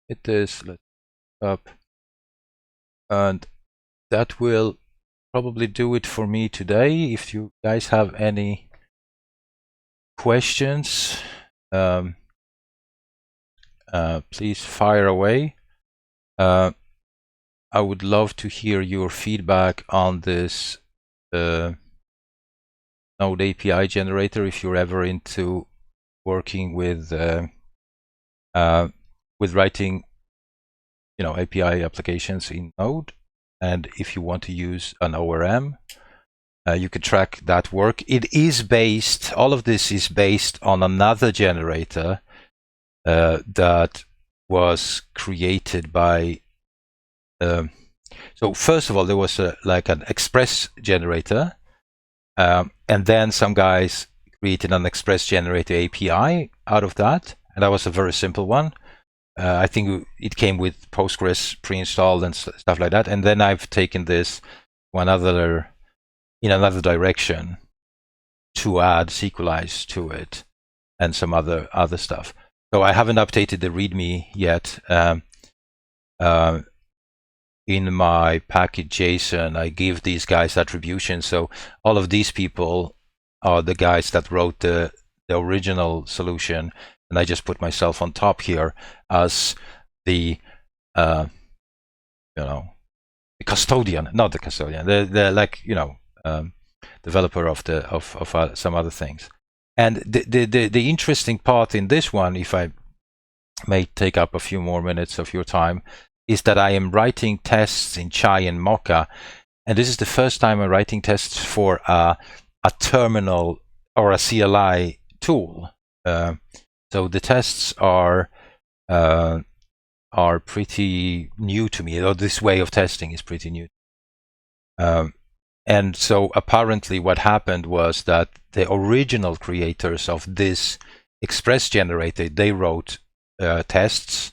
Hit this, let's up, and that will probably do it for me today. If you guys have any questions, please fire away. I would love to hear your feedback on this Node API generator if you're ever into working with writing, API applications in Node, and if you want to use an ORM, you could track that work. It is based, all of this is based on another generator that was created by. So first of all, there was like an Express generator, and then some guys created an Express generator API out of that, and that was a very simple one. I think it came with Postgres pre-installed and stuff like that. And then I've taken this in another direction to add SQLize to it and some other stuff. So I haven't updated the README yet. In my package JSON, I give these guys attribution. So all of these people are the guys that wrote the original solution, and I just put myself on top here as the the custodian, not the custodian, the like developer of some other things. And the interesting part in this one, if I may take up a few more minutes of your time, is that I am writing tests in Chai and Mocha, and this is the first time I'm writing tests for a terminal or a CLI tool. So the tests are pretty new to me, or this way of testing is pretty new. And so apparently what happened was that the original creators of this Express generator, they wrote tests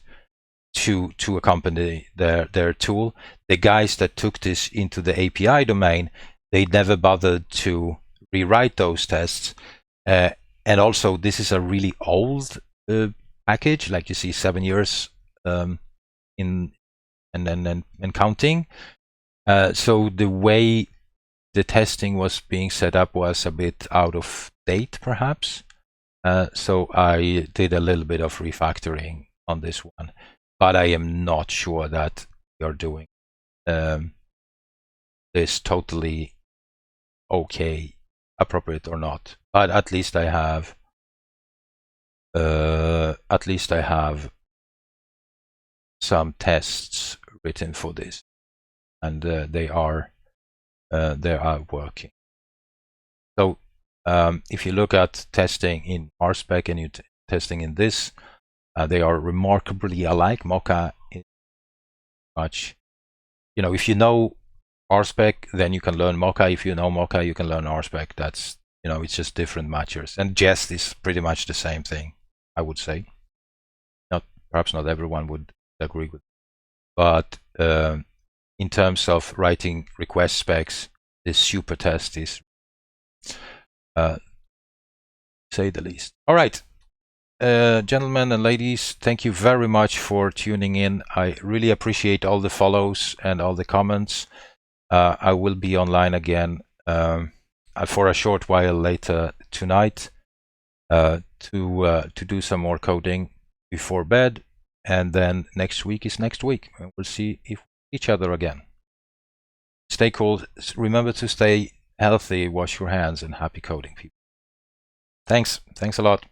to accompany their tool. The guys that took this into the API domain, they never bothered to rewrite those tests. And also, this is a really old package, like you see, 7 years and counting. So the way the testing was being set up was a bit out of date, perhaps. So I did a little bit of refactoring on this one, but I am not sure that you're doing this totally okay, appropriate or not. But at least I have some tests written for this, and they are working. So if you look at testing in RSpec and you testing in this, they are remarkably alike. Mocha is much, if you know RSpec, then you can learn Mocha. If you know Mocha, you can learn RSpec. That's, it's just different matchers. And Jest is pretty much the same thing, I would say. Perhaps not everyone would agree with, but in terms of writing request specs, this super test is, say the least. All right, gentlemen and ladies, thank you very much for tuning in. I really appreciate all the follows and all the comments. I will be online again for a short while later tonight to do some more coding before bed, and then next week is next week, and we'll see if each other again. Stay cool. Remember to stay healthy, wash your hands, and happy coding, people. Thanks a lot.